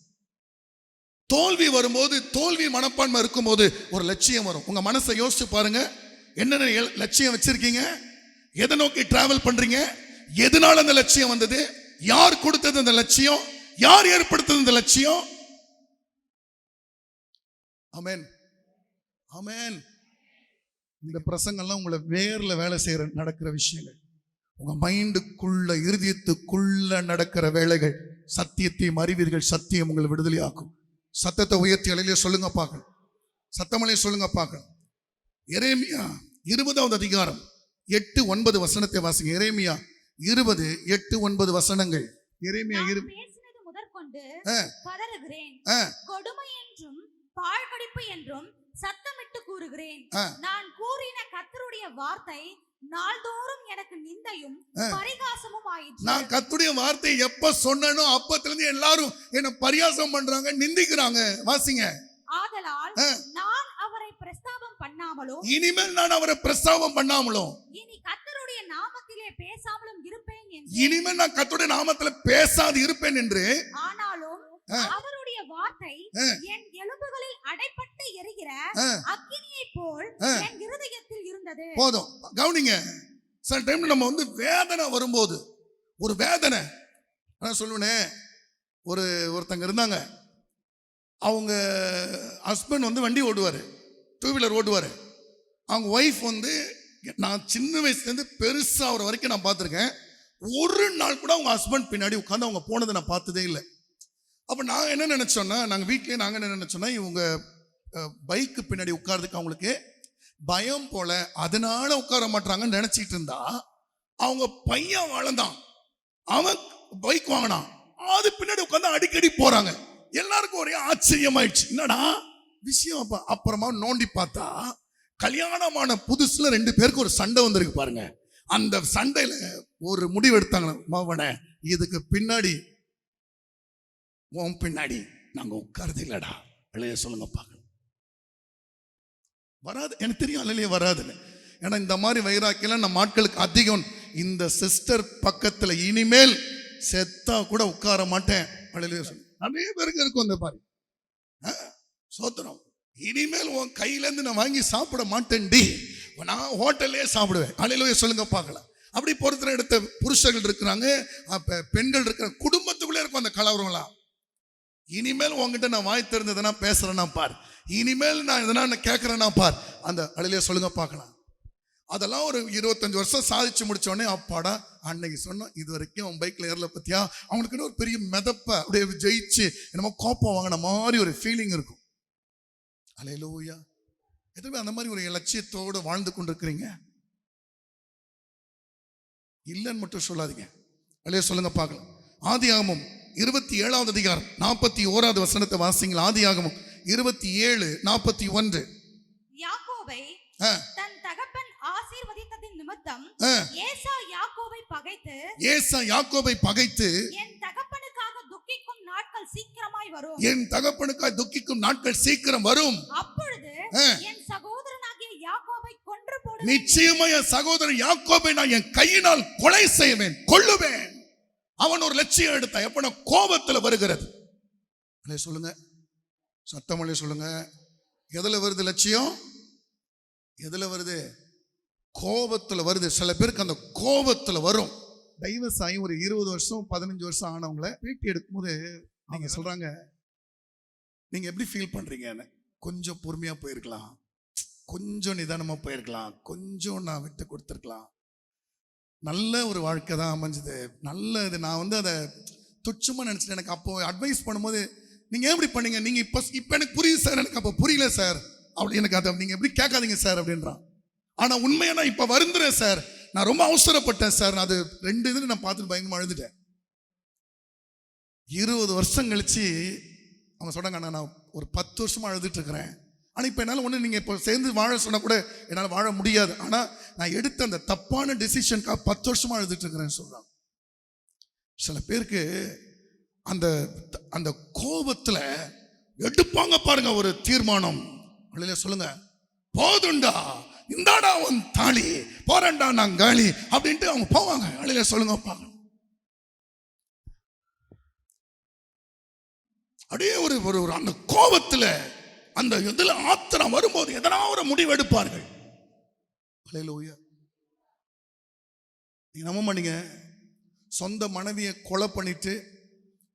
தோல்வி வரும்போது, தோல்வி மனப்பான்மை இருக்கும்போது ஒரு லட்சியம் வரும். உங்க மனசை யோசிச்சு பாருங்க, என்னென்ன லட்சியம் வச்சிருக்கீங்க, எதை நோக்கி டிராவல் பண்றீங்க, எதனால அந்த லட்சியம் வந்தது, யார் கொடுத்தது அந்த லட்சியம், யார் ஏற்படுத்தது அந்த லட்சியம். ஆமென் ஆமென். இந்த பிரசங்கம்லாம் உங்களை வேர்ல வேலை செய்யற நடக்கிற விஷயங்கள், உங்க மைண்டுக்குள்ள இருதயத்துக்குள்ள நடக்கிற வேலைகள். சத்தியத்தையும் அறிவீர்கள், சத்தியம் உங்களை விடுதலை ஆக்கும். சத்தத்தை உயர்த்தி அலையிலே சொல்லுங்க பார்க்கணும். சத்தமலையே சொல்லுங்க பார்க்கணும். எரேமியா 20வது அதிகாரம் 8-9 வசனத்தை வாசிங்க. எரேமியா 20:8-9 வசனங்கள். எரேமியா பேசினது முதற்கொண்டு பதறுகிறேன், கொடுமை என்றும் பாழ்கடிப்பு என்றும் சத்தமிட்டு கூறுகிறேன். நான் கூறின கர்த்தருடைய வார்த்தை நாள்தோறும் எனக்கு நிந்தையும் பரிகாசமும் ஆயிற்று. நான் கர்த்தருடைய வார்த்தை எப்ப சொன்னனோ அப்பத்துல இருந்து எல்லாரும் என்ன பரிகாசம் பண்றாங்க, நிந்திக்கிறாங்க. வாசிங்க. ஆதலால் நான் அவரை பிரஸ்தாபம் பண்ணாமலும், இனிமேல் நான் அவரை பிரஸ்தாபம் பண்ணாமலும், இனி கர்த்தருடைய நாமத்திலே பேசாமலும் இருப்பேன் என்று. இனிமேல் நான் கர்த்தருடைய நாமத்திலே பேசாது இருப்பேன் என்று. ஆனாலும் அவருடைய வார்த்தை என் எலும்புகளில் அடைப்பட்டு எரிகிற அக்கினியை போல் என் இருதயத்தில் இருந்தது. போதும், கவனிங்க. சில டைம்ல நம்ம வந்து வேதனை வரும்போது, ஒரு வேதனை, நான் சொல்லுவேனே, ஒருத்தங்க இருந்தாங்க, அவங்க ஹஸ்பண்ட் வந்து வண்டி ஓடுவார், 2 வீலர் ஓடுவார். அவங்க ஒய்ஃப் வந்து, நான் சின்ன வயசுலேருந்து பெருசாக ஆகிற வரைக்கும் நான் பார்த்துருக்கேன், ஒரு நாள் கூட அவங்க ஹஸ்பண்ட் பின்னாடி உட்காந்து அவங்க போனதை நான் பார்த்ததே இல்லை. அப்போ நாங்கள் என்ன நினச்சோன்னா, நாங்கள் வீட்லேயே நாங்கள் என்ன நினச்சோன்னா, இவங்க பைக்கு பின்னாடி உட்கார்றதுக்கு அவங்களுக்கு பயம் போல, அதனால உட்கார மாட்டாங்கன்னு நினச்சிட்டு இருந்தா, அவங்க பையன் வளர்ந்தான், அவன் பைக் வாங்கினான், அது பின்னாடி உட்காந்து அடிக்கடி போகிறாங்க. எல்லாருக்கும் ஒரே ஆச்சரியமாயிடுச்சு, என்னடா விஷயம். அப்ப அப்புறமா நோண்டி பார்த்தா, கல்யாணமான புதுசுல 2 பேருக்கு ஒரு சண்டை வந்திருக்கு பாருங்க. அந்த சண்டையில ஒரு முடிவு எடுத்தாங்க, மவனே இதுக்கு பின்னாடி உன் பின்னாடி நாங்க உட்கார்றது இல்லடா. இல்லையா சொல்லுங்க பார்க்கலாம். வராது, எனக்கு தெரியும் அல்லையே வராதுன்னு. ஏன்னா இந்த மாதிரி வைராக்கியெல்லாம் நம்ம ஆட்களுக்கு அதிகம். இந்த சிஸ்டர் பக்கத்துல இனிமேல் செத்தா கூட உட்கார மாட்டேன். நிறைய பேருக்கு இருக்கும் இந்த பாரு சோத்திரம். இனிமேல் உன் கையில இருந்து நான் வாங்கி சாப்பிட மாட்டேன்டி, நான் ஹோட்டல்லே சாப்பிடுவேன். அல்லேலூயா சொல்லுங்க பார்க்கலாம். அப்படி பொறுத்தர எடுத்த புருஷர்கள் இருக்கிறாங்க, பெண்கள் இருக்கிறாங்க, குடும்பத்துக்குள்ளே இருக்கும் அந்த கலவரம்லாம். இனிமேல் உங்ககிட்ட நான் வாய் திறந்ததுன்னா பேசுறேன்னா பார், இனிமேல் நான் எதனா கேட்கறேன்னா பார். அந்த அல்லேலூயா சொல்லுங்க பார்க்கலாம். அதெல்லாம் ஒரு 25 வருஷம் சாதிச்சு முடிச்ச உடனே அப்பாடா அன்னைக்கு சொன்னோம் இது வரைக்கும் அவன் பைக்ல ஏறல பத்தியா, அவனுக்குன்னு ஒரு பெரிய மிதப்ப அப்படியே ஜெயிச்சு என்னமோ கோப்பம் வாங்கின மாதிரி ஒரு ஃபீலிங் இருக்கும். அல்லேலூயா. எதுவுமே அந்த மாதிரி ஒரு லட்சியத்தோடு வாழ்ந்து கொண்டிருக்கிறீங்க இல்லைன்னு மட்டும் சொல்லாதீங்க. அல்லேலூயா சொல்லுங்க பார்க்கலாம். ஆதியாகமம் 27வது அதிகாரம் 41வது வசனத்தை வாசிங்கள். ஆதியாகமம் 27:41. யாக்கோபை தன் தகப்பன் ஆசீர்வதித்ததின் நிமித்தம் ஏசா யாக்கோபை பகைத்து என் தகப்பனுக்காக துக்கிக்கும் நாட்கள் சீக்கிரமாய் வரும். என் தகப்பனுக்காக துக்கிக்கும் நாட்கள் சீக்கிரம் வரும். அப்பொழுது என் சகோதரனாகிய யாக்கோபை கொன்று போடுவேன். நிச்சயமா என் சகோதரன் யாக்கோபை நான் என் கையினால் கொலை செய்வேன், கொல்லுவேன். அவன் ஒரு லட்சியம் எடுத்த எப்ப கோபத்துல வருகிறது. சொல்லுங்க சத்தமொழி சொல்லுங்க. எதுல வருது லட்சியம்? எதுல வருது? கோபத்துல வருது. சில பேருக்கு அந்த கோபத்துல வரும். டைவர்ஸ் ஒரு 20 வருஷம் 15 வருஷம் ஆனவங்கள பேட்டி எடுக்கும்போது நீங்க சொல்றாங்க, நீங்க எப்படி ஃபீல் பண்றீங்கன்னு. கொஞ்சம் பொறுமையா போயிருக்கலாம், கொஞ்சம் நிதானமா போயிருக்கலாம், கொஞ்சம் நான் விட்டு கொடுத்துருக்கலாம், நல்ல ஒரு வாழ்க்கை தான் அமைஞ்சது, நல்லது. நான் அதை துச்சமா நினைச்சிட்டேன். எனக்கு அப்போ அட்வைஸ் பண்ணும்போது நீங்க ஏன் இப்படி பண்ணீங்க, நீங்க இப்ப எனக்கு புரியுது சார், எனக்கு அப்போ புரியல சார் அப்படி, எனக்கு அதை நீங்க எப்படி கேட்காதீங்க சார் அப்படின்றான். ஆனா உண்மையா நான் இப்ப வருந்துறேன் சார், நான் ரொம்ப அவசரப்பட்டேன் சார், அது 2 இதுல நான் பார்த்துட்டு பயங்கரமா அழுதுட்டேன். 20 வருஷம் கழிச்சு அவங்க சொல்றாங்க, நான் ஒரு 10 வருஷமா அழுதுட்டு இருக்கிறேன். ஆனால் இப்போ என்னால் ஒன்று, நீங்கள் இப்போ சேர்ந்து வாழ சொன்னால் கூட என்னால் வாழ முடியாது. ஆனால் நான் எடுத்த அந்த தப்பான டெசிஷனுக்காக 10 வருஷமாக எழுதிட்டு இருக்கிறேன்னு சொல்கிறாங்க. சில பேருக்கு அந்த அந்த கோபத்தில் எடுப்பாங்க பாருங்க ஒரு தீர்மானம். அல்லையா சொல்லுங்க, போதுண்டா இந்தாடா உன் தாலி, போறேன்டா நான் காலி அப்படின்ட்டு அவங்க போவாங்க. அல்லையா சொல்லுங்க பாருங்க. அப்படியே ஒரு அந்த கோபத்தில் அந்த இதுல ஆத்திரம் வரும்போது எதனா ஒரு முடிவு எடுப்பார்கள். அல்லேலூயா. நீங்க நம்ப மாட்டீங்க, சொந்த மனைவியை கொலை பண்ணிட்டு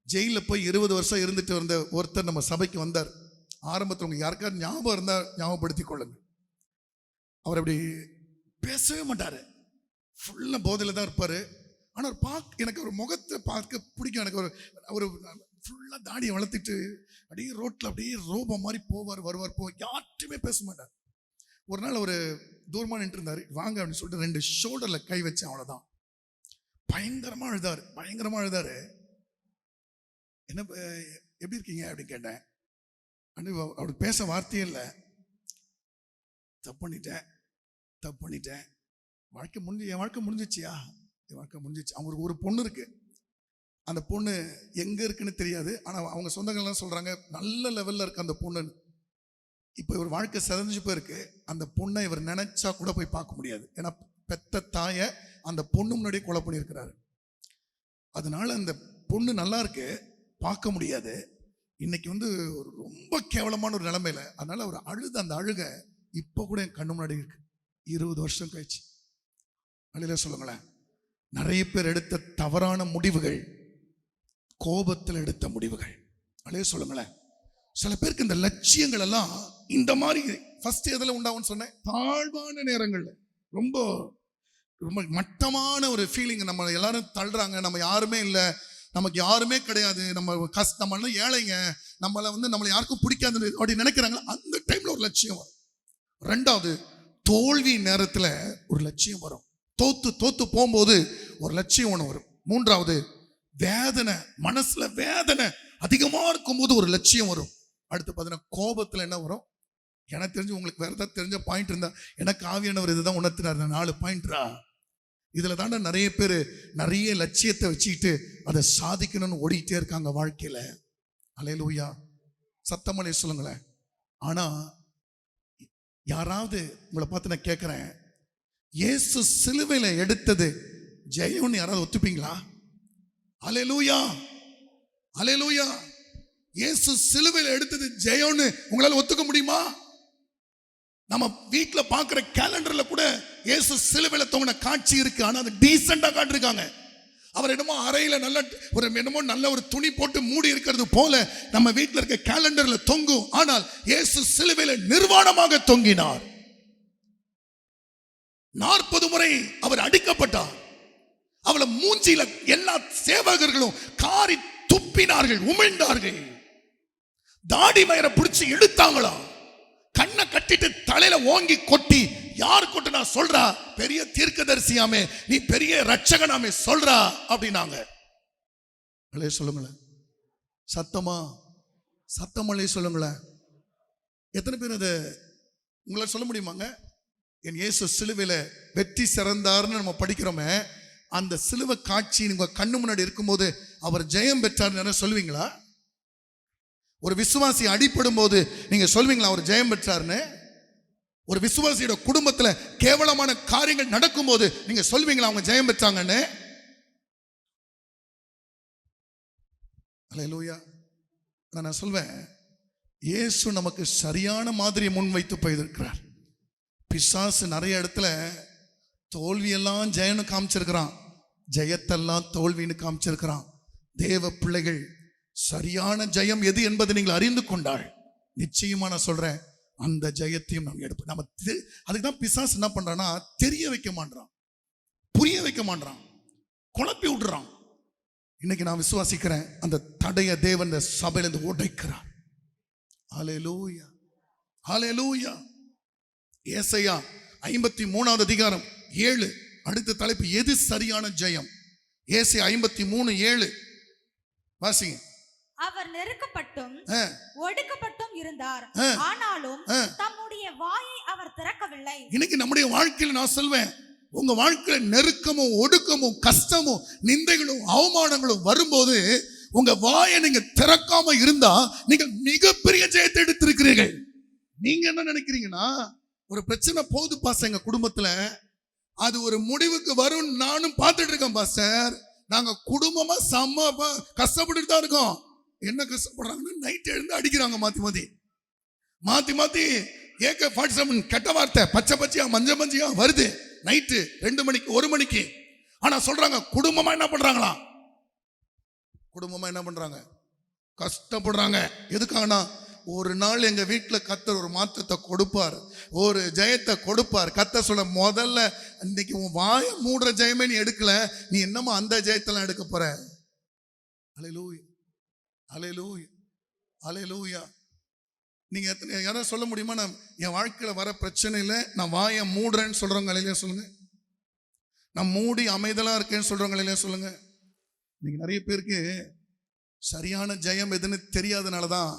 ஜெயிலில் போய் 20 வருஷம் இருந்துட்டு வந்த ஒருத்தர் நம்ம சபைக்கு வந்தார். ஆரம்பத்தில் உங்க யாருக்காவது ஞாபகம் இருந்தா ஞாபகப்படுத்திக் கொள்ளுங்க. அவர் அப்படி பேசவே மாட்டாரு, ஃபுல்லா போதையில தான் இருப்பாரு. ஆனால் எனக்கு ஒரு முகத்தை பார்க்க பிடிக்கும். எனக்கு ஒரு ஃபுல்லா தாடியை வளர்த்துட்டு அப்படியே ரோட்ல அப்படியே ரோபம் மாதிரி போவார் வருவார், யார்ட்டுமே பேச மாட்டார். ஒரு நாள் ஒரு தூரமா நின்று இருந்தாரு, வாங்க அப்படின்னு சொல்லிட்டு 2 ஷோல்டர்ல கை வச்சு அவ்வளவுதான். பயங்கரமா அழுதாரு. என்ன எப்படி இருக்கீங்க அப்படின்னு கேட்டேன். அவருக்கு பேச வார்த்தையே இல்லை. தப்பு பண்ணிட்டேன், என் வாழ்க்கை முடிஞ்சிச்சியா, என் வாழ்க்கை முடிஞ்சிச்சு. அவங்களுக்கு ஒரு பொண்ணு இருக்கு, அந்த பொண்ணு எங்க இருக்குன்னு தெரியாது. ஆனா அவங்க சொந்தங்கள்லாம் சொல்றாங்க நல்ல லெவல்ல இருக்கு அந்த பொண்ணுன்னு. இப்போ இவர் வாழ்க்கை செதஞ்சு போயிருக்கு. அந்த பொண்ணை இவர் நினைச்சா கூட போய் பார்க்க முடியாது. ஏன்னா பெத்த தாயை அந்த பொண்ணு முன்னாடியே கொலை பண்ணியிருக்கிறாரு. அதனால அந்த பொண்ணு நல்லா இருக்கு, பார்க்க முடியாது. இன்னைக்கு ஒரு ரொம்ப கேவலமான ஒரு நிலைமையில. அதனால அவர் அந்த அழுக இப்போ கூட என் கண்ணு முன்னாடி இருக்கு, 20 வருஷம் கழிச்சு. அழில சொல்லுங்களேன், நிறைய பேர் எடுத்த தவறான முடிவுகள் கோபத்தில் எடுத்த முடிவுகள். அழிய சொல்லுங்களேன். சில பேருக்கு இந்த லட்சியங்கள் எல்லாம் இந்த மாதிரி ஃபர்ஸ்ட் எதில் உண்டாகும்னு சொன்னேன், தாழ்வான நேரங்கள்ல ரொம்ப ரொம்ப மட்டமான ஒரு ஃபீலிங். நம்ம எல்லாரும் தள்ளுறாங்க, நம்ம யாருமே இல்லை, நமக்கு யாருமே கிடையாது, நம்ம ஏழைங்க, நம்மளை யாருக்கும் பிடிக்காது அப்படி நினைக்கிறாங்க. அந்த டைம்ல ஒரு லட்சியம் வரும். 2வது, தோல்வி நேரத்துல ஒரு லட்சியம் வரும். தோத்து போகும்போது ஒரு லட்சியம் ஒன்று வரும். 3வது, வேதனை, மனசுல வேதனை அதிகமா இருக்கும்போது ஒரு லட்சியம் வரும். அடுத்து பார்த்தீங்கன்னா கோபத்துல என்ன வரும்? எனக்கு தெரிஞ்சு உங்களுக்கு வேற ஏதாவது தெரிஞ்ச பாயிண்ட் இருந்தா எனக்கு ஆவியானவர் இதுதான் உணர்த்தினார். 4 பாயிண்ட்ரா. இதுல தாண்டா நிறைய பேர் நிறைய லட்சியத்தை வச்சுக்கிட்டு அதை சாதிக்கணும்னு ஓடிக்கிட்டே இருக்காங்க வாழ்க்கையில. அல்லேலூயா. சத்தமலே சொல்லுங்களேன். ஆனா யாராவது உங்களை பார்த்து நான் கேட்கிறேன், இயேசு சிலுவையில எடுத்தது ஜெயம்னு யாராவது ஒத்துப்பீங்களா? அல்லேலூயா, அல்லேலூயா. இயேசு சிலுவையில எடுத்தது ஜெயம்னு உங்களால ஒத்துக்க முடியுமா? நம்ம வீட்டுல பார்க்கிற கேலண்டர்ல கூட இயேசு சிலுவையில தொங்கின காட்சி இருக்கு. ஆனா அது டீசெண்டா காட்டிருக்காங்க. அவர் என்னமோ அறையில நல்ல ஒரு என்னமோ நல்ல ஒரு துணி போட்டு மூடி இருக்கிறது போல நம்ம வீட்டில் இருக்க கேலண்டர்ல தொங்கும். ஆனால் இயேசு சிலுவையில நிர்வாணமாக தொங்கினார். 40 முறை அவர் அடிக்கப்பட்டார். அவளை மூஞ்சில எல்லா சேவகர்களும் காரி துப்பினார்கள், உமிழ்ந்தார்கள். தாடி மயிரை பிடிச்சு இழுத்தாங்களா, கண்ணை கட்டிட்டு தலையில ஓங்கி கொட்டி, யார் கொட்டினா சொல்றா, பெரிய தீர்க்கதரிசியாமே, நீ பெரிய ரட்சகனாமே சொல்றா அப்படின்னாங்க. சொல்லுங்களேன், சத்தமா சத்தமலே சொல்லுங்களேன். எத்தனை பேர் அதை உங்களால் சொல்ல முடியுமாங்க? என் இயேசு சிலுவையில வெற்றி சிறந்தார்னு நம்ம படிக்கிறோமே, அந்த சிலுவை காட்சி உங்க கண்ணு முன்னாடி இருக்கும்போது அவர் ஜெயம் பெற்றார் சொல்லுவீங்களா? ஒரு விசுவாசி அடிபடும் போது நீங்க சொல்வீங்களா அவர் ஜெயம் பெற்றார்னு? ஒரு விசுவாசியோட குடும்பத்துல கேவலமான காரியங்கள் நடக்கும் போது நீங்க சொல்வீங்களா அவங்க ஜெயம் பெற்றாங்கன்னு? அல்லேலூயா. நான் சொல்வேன், இயேசு நமக்கு சரியான மாதிரியை முன்வைத்து போயிருக்கிறார். பிசாசு நிறைய இடத்துல தோல்வியெல்லாம் ஜெயன்னு காமிச்சிருக்கிறான், ஜெயத்தெல்லாம் தோல்வின்னு காமிச்சிருக்கிறான். தேவ பிள்ளைகள் சரியான ஜெயம் எது என்பதை நீங்கள் அறிந்து கொண்டாள் நிச்சயமா நான் சொல்றேன், அந்த ஜெயத்தையும் நாம் எடுப்போம். நம்ம அதுக்கு தான் பிசாசு என்ன பண்றான்னா, தெரிய வைக்க மாட்டான், புரிய வைக்க மாட்டான், குழப்பி விடுறான். இன்னைக்கு நான் விசுவாசிக்கிறேன், அந்த தடைய தேவன் சபையிலிருந்து உடைக்கிறார். ஹல்லேலூயா, ஹல்லேலூயா. ஏசாயா 53வது அதிகாரம் 7 அடுத்த தலைப்பு, எது சரியான ஜெயம்? ஏசாயா 53:7 வாசிங்க. அவர் நெருக்கப்பட்டும் ஒடுக்கப்பட்டும் இருந்தார், ஆனாலும் தம்முடைய வாயை அவர் திறக்கவில்லை. இன்னைக்கு நம்முடைய வாழ்க்கையில் நான் சொல்வேன், உங்க வாழ்க்கையில நெருக்கமும் ஒடுக்கமும் கஷ்டமும் நிந்தைகளும் அவமானங்களும் வரும்போது உங்க வாயை நீங்க திறக்காம இருந்தா நீங்கள் மிகப்பெரிய ஜெயத்தை எடுத்திருக்கிறீர்கள். நீங்க என்ன நினைக்கிறீங்கன்னா, ஒரு பிரச்சனை போகுது பாஸ்டர் எங்க குடும்பத்துல, அது ஒரு முடிவுக்கு வரும் நானும் பார்த்துட்டு இருக்கேன் பாஸ்டர், நாங்க குடும்பமா செம்ம கஷ்டப்பட்டு தான் இருக்கோம். என்ன கஷ்டப்படுறாங்கன்னா, நைட் எழுந்து அடிக்கிறாங்க மாத்தி மாத்தி AK-47 கெட்ட வார்த்தை பச்சை பச்சையா மஞ்ச மஞ்சையா வருது நைட்டு 2 மணிக்கு 1 மணிக்கு. ஆனா சொல்றாங்க குடும்பமா என்ன பண்றாங்களா, குடும்பமா என்ன பண்றாங்க, கஷ்டப்படுறாங்க. எதுக்காகனா, ஒரு நாள் எங்க வீட்டுல கர்த்தர் ஒரு மாற்றத்தை கொடுப்பார், ஒரு ஜெயத்தை கொடுப்பார். கர்த்தர் சொல்ல, முதல்ல இன்னைக்கு உன் வாய மூடுற ஜெயமே நீ எடுக்கல, நீ என்னமோ அந்த ஜெயத்தெல்லாம் எடுக்க போற. அல்லேலூயா, அல்லேலூயா, அல்லேலூயா. நீங்க யாராவது சொல்ல முடியுமா, நான் என் வாழ்க்கையில வர பிரச்சனையில நான் வாயை மூடுறேன்னு சொல்றவங்க இல்லையா சொல்லுங்க. நான் மூடி அமைதலா இருக்கேன்னு சொல்றவங்க இல்லையா சொல்லுங்க. நீங்க நிறைய பேருக்கு சரியான ஜெயம் எதுன்னு தெரியாதனாலதான்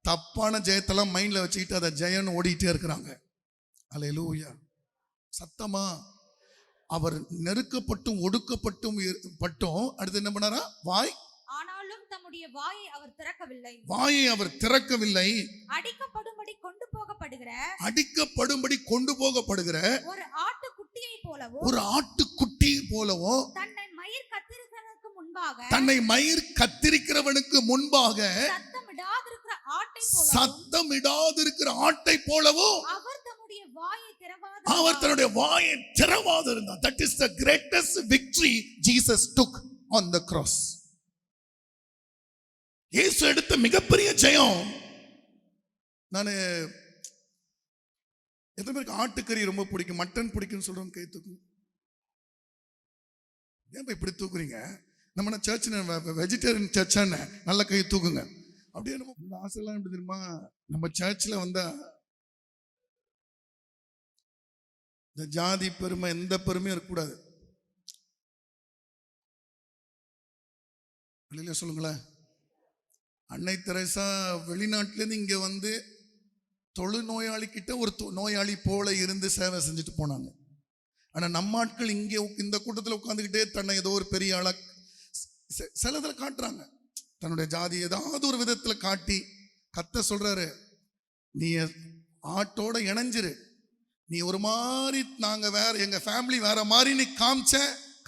தப்பான ஜெயத்தெல்லாம் மைண்ட்ல வச்சுக்கிட்டு அதை ஜெயன்னு ஓடிட்டே இருக்கிறாங்க. அல்லேலூயா. சத்தமா. அவர் நெருக்கப்பட்டும் ஒடுக்கப்பட்டும் அடுத்து என்ன பண்ணாரா, வாய், ஆனாலும் தம்முடைய வாயை அவர் திறக்கவில்லை, வாயை அவர் திறக்கவில்லை. அடிக்கப்படும்படி கொண்டு போகப்படுகிற ஒரு ஆட்டுக்குட்டியை போலவும் தன்னை மயிர் கத்திரிக்கிறவனுக்கு முன்பாக சத்தமிடாதிருக்கிற ஆட்டை போலவும் அவர் தன்னுடைய வாயை திறவாது இருந்தார். That is the greatest victory Jesus took on the cross. இயேசு எடுத்த மிகப்பெரிய ஜெயம். நான் எத்தனை பேருக்கு ஆட்டுக்கறி ரொம்ப பிடிக்கும், மட்டன் பிடிக்கும்னு சொல்றவங்க கை தூக்குங்க. ஏன் இப்படி தூக்குறீங்க? நம்ம சர்ச் வெஜிடேரியன் சர்ச்சான நல்ல கை தூக்குங்க. அப்படியே நம்ம ஆசைலாம் எப்படி தெரியுமா, நம்ம சர்ச்சில் வந்தா இந்த ஜாதி பெருமை எந்த பெருமையும் இருக்கக்கூடாது. வெளியில சொல்லுங்களேன். அன்னை தெரசா வெளிநாட்டிலேருந்து இங்கே வந்து தொழுநோயாளி கிட்ட ஒரு நோயாளி போல இருந்து சேவை செஞ்சுட்டு போனாங்க. ஆனால் நம்ம ஆட்கள் இங்கே இந்த கூட்டத்தில் உட்காந்துக்கிட்டே தன்னை ஏதோ ஒரு பெரிய ஆளா சிலதில் காட்டுறாங்க. தன்னுடைய ஜாதி ஏதாவது ஒரு விதத்துல காட்டி கர்த்தர் சொல்றாரு, நீ ஆட்டோட இணைஞ்சிரு, நீ ஒரு மாதிரி நாங்க வேற, எங்க ஃபேமிலி வேற மாதிரி நீ காமிச்ச,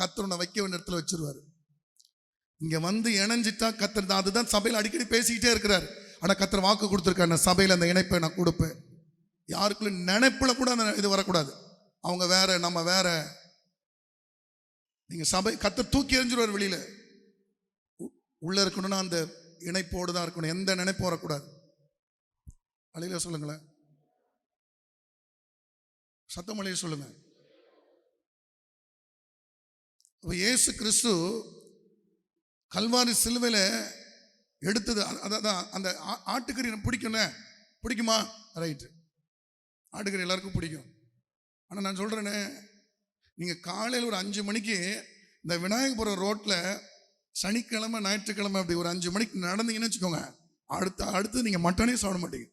கர்த்தர் உன்னை வைக்க வேண்டிய இடத்துல வச்சிருவாரு. இங்க வந்து இணைஞ்சிட்டா கர்த்தர் தான். அதுதான் சபையில் அடிக்கடி பேசிக்கிட்டே இருக்கிறார். ஆனா கர்த்தர் வாக்கு கொடுத்துருக்காரு, நான் சபையில் அந்த இணைப்பை நான் கொடுப்பேன். யாருக்குள்ள நினைப்புல கூட அந்த இது வரக்கூடாது, அவங்க வேற நம்ம வேற. நீங்க சபை கர்த்தர் தூக்கி எறிஞ்சிருவார் வெளியில. உள்ள இருக்கணும்னா அந்த இணைப்போடு தான் இருக்கணும், எந்த நினைப்பும் வரக்கூடாது. அலையில சொல்லுங்களேன், சத்தம் அலையில சொல்லுங்க. இயேசு கிறிஸ்து கல்வாரி சிலுவையில எடுத்தது அதான். அந்த ஆட்டுக்கறி பிடிக்குமா? ரைட்டு, ஆட்டுக்கறி எல்லாருக்கும் பிடிக்கும். ஆனால் நான் சொல்றேனே, நீங்க காலையில் ஒரு 5 மணிக்கு இந்த விநாயகபுரம் ரோட்ல சனிக்கிழமை ஞாயிற்றுக்கிழமை அப்படி ஒரு 5 மணிக்கு நடந்தீங்கன்னு வச்சுக்கோங்க, அடுத்து நீங்க மட்டனே சாப்பிட மாட்டீங்க.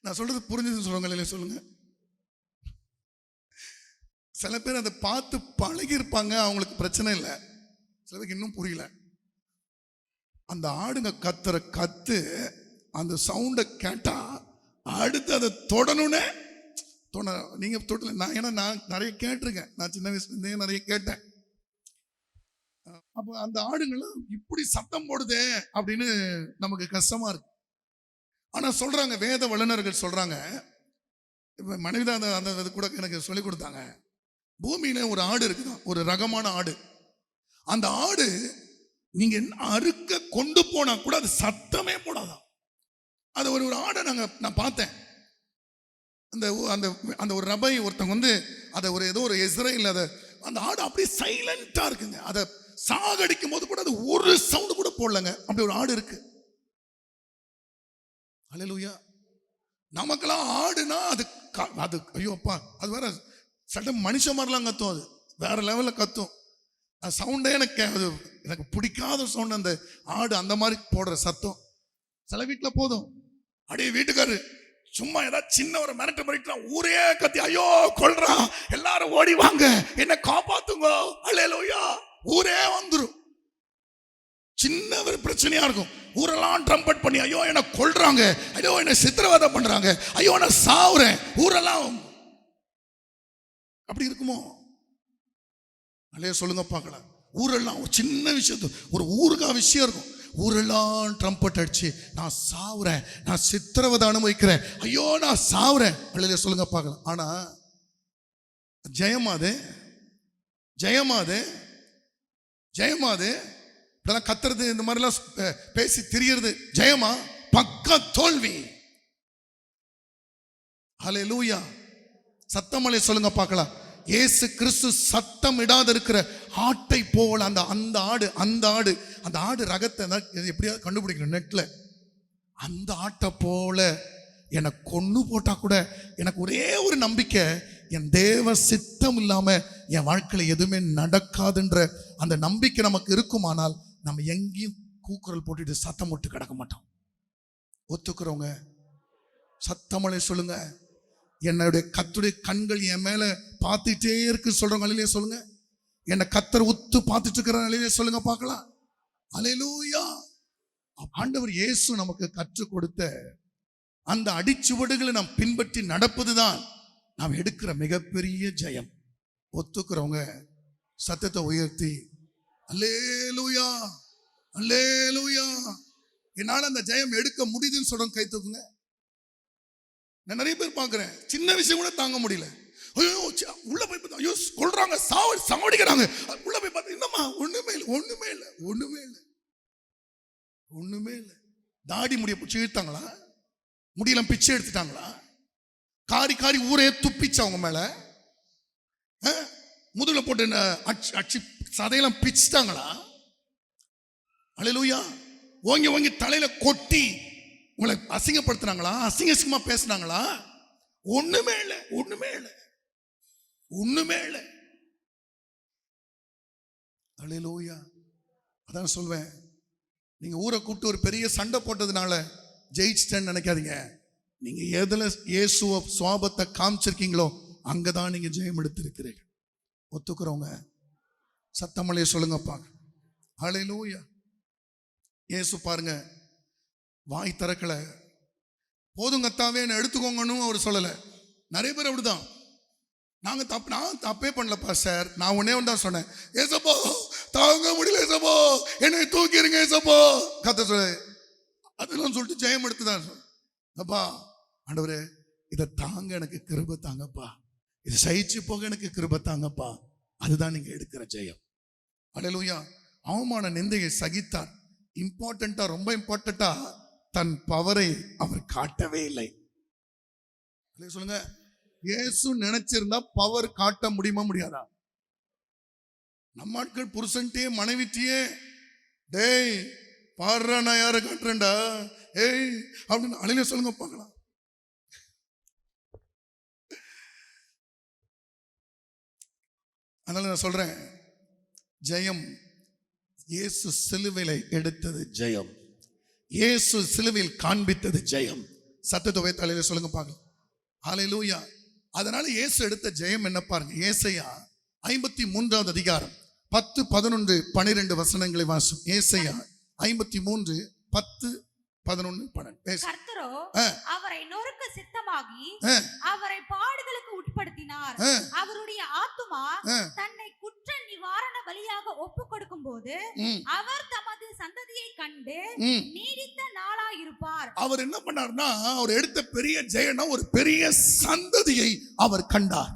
நான் சொல்றது புரிஞ்சதுன்னு சொல்லுங்க, சொல்லுங்க. சில பேர் அதை பார்த்து பழகி இருப்பாங்க, அவங்களுக்கு பிரச்சனை இல்லை. சில பேருக்கு இன்னும் புரியல. அந்த ஆடுங்க கத்துற கத்து, அந்த சவுண்டை கேட்டா அடுத்து அதை தொடணும்னே நீங்க தொடல. நான் நிறைய கேட்டிருக்கேன், நான் சின்ன வயசுலேருந்தே நிறைய கேட்டேன். அப்போ அந்த ஆடுங்கள்லாம் இப்படி சத்தம் போடுதே அப்படின்னு நமக்கு கஷ்டமா இருக்கு. ஆனா சொல்றாங்க, வேத வல்லுநர்கள் சொல்றாங்க, இப்ப மனைவிதான் அந்த இது கூட எனக்கு சொல்லி கொடுத்தாங்க. பூமியில ஒரு ஆடு இருக்குதான், ஒரு ரகமான ஆடு. அந்த ஆடு நீங்க அறுக்க கொண்டு போனா கூட அது சத்தமே போடாதான். அது ஒரு ஆடை நான் பார்த்தேன். அந்த அந்த அந்த ஒரு ரபை ஒருத்தவங்க வந்து அதை ஒரு ஏதோ ஒரு இஸ்ரேல், அதை அந்த ஆடு அப்படியே சைலண்டா இருக்குங்க. அதை சாகடிக்கும் போது கூட அது ஒரு சவுண்ட் கூட போடலங்க. அப்படி ஒரு ஆடு இருக்கு. அல்லேலூயா. நமக்கெல்லாம் ஆடுனா அது ஐயோ அப்பா, அது வேற சட்டம் மனுஷ மாதிரிலாம் கத்தும், அது வேற லெவலில் கத்தும். அது சவுண்டே எனக்கு பிடிக்காத சவுண்ட். அந்த ஆடு அந்த மாதிரி போடுற சத்தம் சில வீட்டில் போதும். அப்படியே வீட்டுக்காரு சும்மா ஏதாவது சின்ன ஒரு மிரட்டு ஊரே கத்தி, ஐயோ கொல்றான், எல்லாரும் ஓடி வாங்க, என்ன காப்பாத்துங்க, அல்லேலூயா, ஊரே வந்துரும். சின்ன ஒரு பிரச்சனையா இருக்கும், ஊரெல்லாம் ட்ரம்பட் பண்ணி, ஐயோ என்ன கொல்றாங்க, ஐயோ என்ன சித்திரவதை பண்றாங்க, ஐயோ நான் சாவுறேன், ஊரெல்லாம் அப்படி இருக்குமோ? அல்லையா சொல்லுங்க பார்க்கலாம். ஊரெல்லாம் ஒரு சின்ன விஷயத்து, ஒரு ஊருக்கா விஷயம் இருக்கும், ஊரெல்லாம் ட்ரம்பட் அடிச்சு, நான் சாவுறேன், நான் சித்திரவதை அனுபவிக்கிறேன், ஐயோ நான் சாவுறேன், அல்லையா சொல்லுங்க பார்க்கலாம். ஆனா ஜெயமாது ஜெயமாது ஜெயமாது இதெல்லாம் கத்துறது, இந்த மாதிரிலாம் பேசி திரியறது ஜெயமா? பக்க தோல்வி. ஹல்லேலூயா. சத்தமலை சொல்லுங்க பார்க்கலாம். இயேசு கிறிஸ்து சத்தம் இடாத இருக்கிற ஆட்டை போல அந்த ஆடு ரகத்தை எப்படியாவது கண்டுபிடிக்கணும் நெட்ல. அந்த ஆட்டை போல என்னை கொன்னு போட்டா கூட எனக்கு ஒரே ஒரு நம்பிக்கை, என் தேவ சித்தம் இல்லாம என் வாழ்க்கையில எதுவுமே நடக்காதுன்ற அந்த நம்பிக்கை நமக்கு இருக்குமானால் நம்ம எங்கேயும் கூக்குரல் போட்டுட்டு சத்தம் போட்டு கிடக்க மாட்டோம். ஒத்துக்கிறவங்க சத்தமலை சொல்லுங்க. என்னுடைய கர்த்தருடைய கண்கள் என் மேல பார்த்துட்டே இருக்கு சொல்றவங்க அல்லேலூயா சொல்லுங்க. என்னை கர்த்தர் உத்து பார்த்துட்டு இருக்கிற அல்லேலூயா சொல்லுங்க பார்க்கலாம். அல்லேலூயா. ஆண்டவர் இயேசு நமக்கு கற்றுக் கொடுத்த அந்த அடிச்சுவடுகளை நாம் பின்பற்றி நடப்பதுதான் நாம் எடுக்கிற மிகப்பெரிய ஜெயம். ஒத்துக்கிறவங்க சத்தத்தை உயர்த்தி அல்லேலூயா அல்லேலூயா, என்னால அந்த ஜெயம் எடுக்க முடியுதுன்னு சொல்றோம். கை தூக்குங்க. நான் நிறைய பேர் பார்க்கிறேன், சின்ன விஷயம் கூட தாங்க முடியல. ஐயோ உள்ள போய் பார்த்தா ஐயோ கொல்றாங்க, சாவடிக்கிறாங்க. உள்ள போய் பார்த்தா என்னம்மா ஒண்ணுமே இல்லை. தாடி முடிய பிடிச்சி இழுத்தாங்களா? முடியெல்லாம் பிச்சை எடுத்துட்டாங்களா? காரி ஊரே துப்பிச்சு அவங்க மேல முதுகுல போட்டு அச்சு சதையெல்லாம் பிச்சுட்டாங்களா? அல்லேலூயா. ஓங்கி தலையில கொட்டி உங்களை அசிங்கப்படுத்துறாங்களா? அசிங்கமா பேசுனாங்களா? ஒண்ணுமே இல்லை. அல்லேலூயா. அதான் சொல்வேன், நீங்க ஊரை கூப்பிட்டு ஒரு பெரிய சண்டை போட்டதுனால ஜெயிச்சிட்டேன்னு நினைக்காதீங்க. நீங்க எதுல இயேசுவ சுவாபத்தை காமிச்சிருக்கீங்களோ அங்கதான் நீங்க ஜெயம் எடுத்திருக்கிறீர்கள். ஒத்துக்கிறவங்க சத்தமலையை சொல்லுங்கப்பா. ஹல்லேலூயா. இயேசு பாருங்க, வாய் திறக்கல. போதும் கத்தாவே என்ன எடுத்துக்கோங்கன்னு அவர் சொல்லலை. நிறைய பேர் அப்படிதான். நான் தப்பே பண்ணலப்பா சார், நான் ஒன்னே ஒன்று தான் சொன்னேன், ஏசப்போ தாங்க முடியல ஏசப்போ, என்னை தூக்கிடுங்க ஏசப்போ கத்த சொல்ல. அதெல்லாம் சொல்லிட்டு ஜெயம் எடுத்து தான் அப்பா ஆண்டவரே இதை தாங்க எனக்கு கிருபை தாங்கப்பா, இது சகிச்சு போக எனக்கு கிருபை தாங்கப்பா. அதுதான் நீங்க எடுக்கிற ஜெயம். ஹல்லேலூயா. அவமான நிந்தையை சகித்தார். இம்பார்ட்டண்டா, ரொம்ப இம்பார்ட்டண்டா, தன் பவரை அவர் காட்டவே இல்லை. சொல்லுங்க, இயேசு நினைச்சிருந்தா பவர் காட்ட முடியுமா முடியாதா? நம்ம ஆட்கள் புருஷன்ட்டே மனைவிட்டியே டேய் பாடுறா நான் யாரை காட்டுறேன்டா ஏய் அப்படின்னு அழில சொல்லுங்க பார்க்கலாம். அதனால நான் சொல்றேன், ஜெயம் இயேசு சிலுவையில எடுத்தது ஜெயம், இயேசு சிலுவையில் காண்பித்தது ஜெயம். சத்தத்தை வைத்து அழில சொல்லுங்க பார்க்கலாம். ஹல்லேலூயா. அதனால இயேசு எடுத்த ஜெயம் என்ன பாருங்க. ஏசாயா 53வது அதிகாரம் 10, 11, 12 வசனங்களை வாசிக்கும். ஏசாயா 53, 10, 11, 12. கர்த்தரோ அவரை நொறுக்க சித்தமாகி அவரை பாடுகளுக்கு உட்படுத்தினார். அவருடைய ஆத்துமா தன்னை குற்ற நிவாரண பலியாக ஒப்பு கொடுக்கும் போது அவர் தமது சந்ததியை கண்டு நீடித்த நாளாயிருப்பார். அவர் என்ன பண்ணார்னா, அவர் எடுத்த பெரிய ஜெயனா ஒரு பெரிய சந்ததியை அவர் கண்டார்.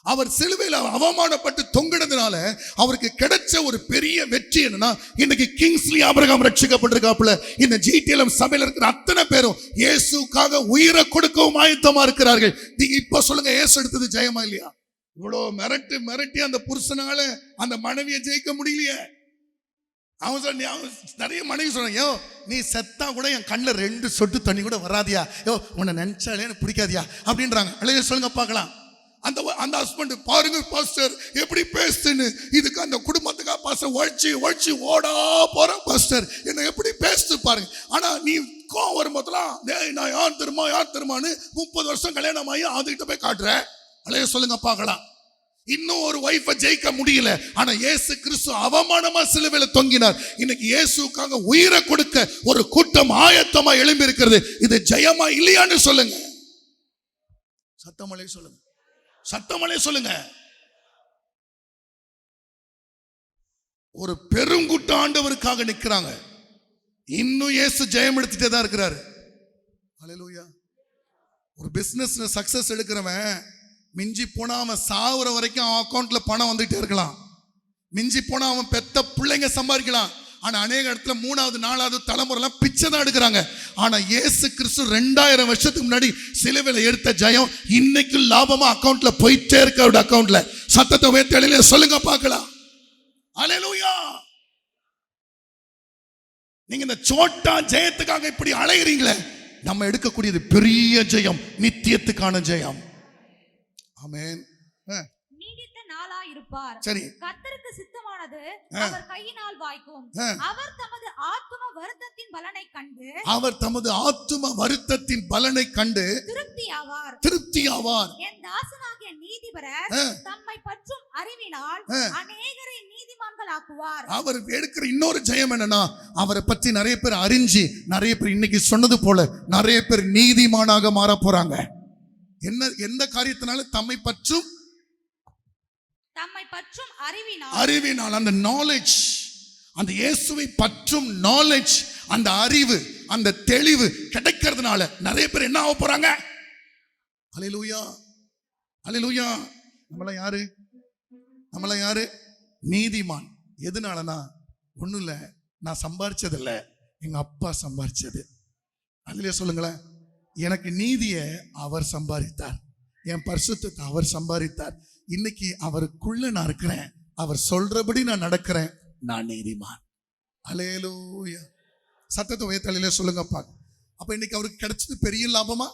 அவர் சிலுவையில் அவமானப்பட்டு தொங்கினதுனால அவருக்கு கிடைச்ச ஒரு பெரிய வெற்றி என்னன்னா, இன்னைக்கு கிங்ஸ்லி ஆபிரகாம் ரட்சிக்கப்பட்டிருக்காப்புல. இந்த ஜிடிஎல்எம் சபையில இருக்கிற அத்தனை பேரும் இயேசுக்காக உயிரை கொடுக்கவும் ஆயத்தமா இருக்கிறார்கள். நீங்க இப்ப சொல்லுங்க, இயேசு எடுத்தது ஜெயமா இல்லையா? இவ்வளவு மிரட்டி அந்த புருஷனால அந்த மனைவியை ஜெயிக்க முடியலையே. அவன் நிறைய மனைவி சொன்னாங்க, நீ செத்தா கூட என் கண்ணில் 2 சொட்டு தண்ணி கூட வராதியா, உன்னை நினைச்சாலே எனக்கு பிடிக்காதியா அப்படின்றாங்க. அழகா சொல்லுங்க பார்க்கலாம். அந்த ஹஸ்பண்ட் பாருங்க பாஸ்டர் எப்படி பேசுன்னு, இதுக்கு அந்த குடும்பத்துக்கா பாஸ்டர் ஒழிச்சு ஓடா போற பாஸ்டர் என்ன எப்படி பேசுது பாருங்க. ஆனா நீ கோவம் வரும்போதெல்லாம் நான் யார் தெரியுமான்னு 30 வருஷம் கல்யாணம் ஆகி அதுகிட்ட போய் காட்டுற. அழகா சொல்லுங்க பார்க்கலாம். இன்னும் ஒரு வைஃபை ஜெயிக்க முடியல, ஆனா இயேசு கிறிஸ்து அவமானமா சிலுவையில தொங்கினார். இன்னைக்கு இயேசுக்காக உயிரை கொடுக்க ஒரு கூட்டம் ஆயத்தமா எழும்பி இருக்கிறது. இது ஜெயமா இல்லையான்னு சொல்லுங்க. சத்தமலே சொல்லுங்க, சத்தமலே சொல்லுங்க. ஒரு பெருங்கூட்ட ஆண்டவருக்காக நிற்கிறாங்க. இன்னும் இயேசு ஜெயம் எடுத்துட்டே தான் இருக்கிறாரு. ஹல்லேலூயா. ஒரு பிசினஸ் சக்சஸ் எடுக்கிறவன் மிஞ்சி போனா அவன் சாவுற வரைக்கும் அவன் அக்கௌண்ட்ல பணம் வந்துட்டே இருக்கலாம். மிஞ்சி போனா அவன் பெத்த பிள்ளைங்க சம்பாதிக்கலாம். ஆனா அநேக இடத்துல 3வது 4வது தலைமுறைலாம் பிச்சை தான் எடுக்கிறாங்க. ஆனா இயேசு கிறிஸ்து 2000 வருஷத்துக்கு முன்னாடி சிலுவையில எடுத்த ஜெயம் இன்னைக்கு லாபமா அக்கௌண்ட்ல போயிட்டே இருக்கு. அவருடைய அக்கௌண்ட்ல சத்தத்தை உயர்த்தி சொல்லுங்க பார்க்கலாம். ஹல்லேலூயா. நீங்க இந்த சோட்டா ஜெயத்துக்காக இப்படி அலைகிறீங்களே, நம்ம எடுக்கக்கூடியது பெரிய ஜெயம், நித்தியத்துக்கான ஜெயம். ஆமென். நீடித்த நாளாயிருப்பார். சரி. கர்த்தருக்கு சித்தமானது அவர் கையினால் வாய்க்கும். அவர் தமது ஆத்தும வருத்தத்தின் பலனை கண்டு திருப்தி ஆவார். என் தாசனாகிய நீதிபரர் தம்மை பற்றும் அறிவினால் அநேகரை நீதிமான்கள் ஆக்குவார். அவர் எடுக்கிற இன்னொரு ஜெயம் என்னன்னா, அவரை பற்றி நிறைய பேர் அறிஞ்சு, நிறைய பேர் இன்னைக்கு சொன்னது போல நிறைய பேர் நீதிமானாக மாற போறாங்க. எந்த காரியத்தினால? தம்மை பற்றும் அறிவினால், அந்த நாலேஜ், அந்த இயேசுவை பற்றும் நாலேஜ், அந்த அறிவு, அந்த தெளிவு கிடைக்கிறதுனால நிறைய பேர் என்ன ஆக போறாங்க? ஹல்லேலூயா, ஹல்லேலூயா. நம்மள யாரு? நீதிமான். எதனாலனா, ஒண்ணும் இல்ல, நான் சம்பாரிச்சது இல்ல, எங்க அப்பா சம்பாரிச்சது. அதுலயே சொல்லுங்களேன், எனக்கு நீதியை அவர் சம்பாதித்தார், என் பரிசுத்தத்தை அவர் சம்பாதித்தார். இன்னைக்கு அவருக்குள்ள நான் இருக்கிறேன், அவர் சொல்றபடி நான் நடக்கிறேன், நான் நீதிமான். ஹல்லேலூயா. சத்தத்தை உயர்த்தி சொல்லுங்கப்பா. அப்ப இன்னைக்கு அவருக்கு கிடைச்சது பெரிய லாபமா?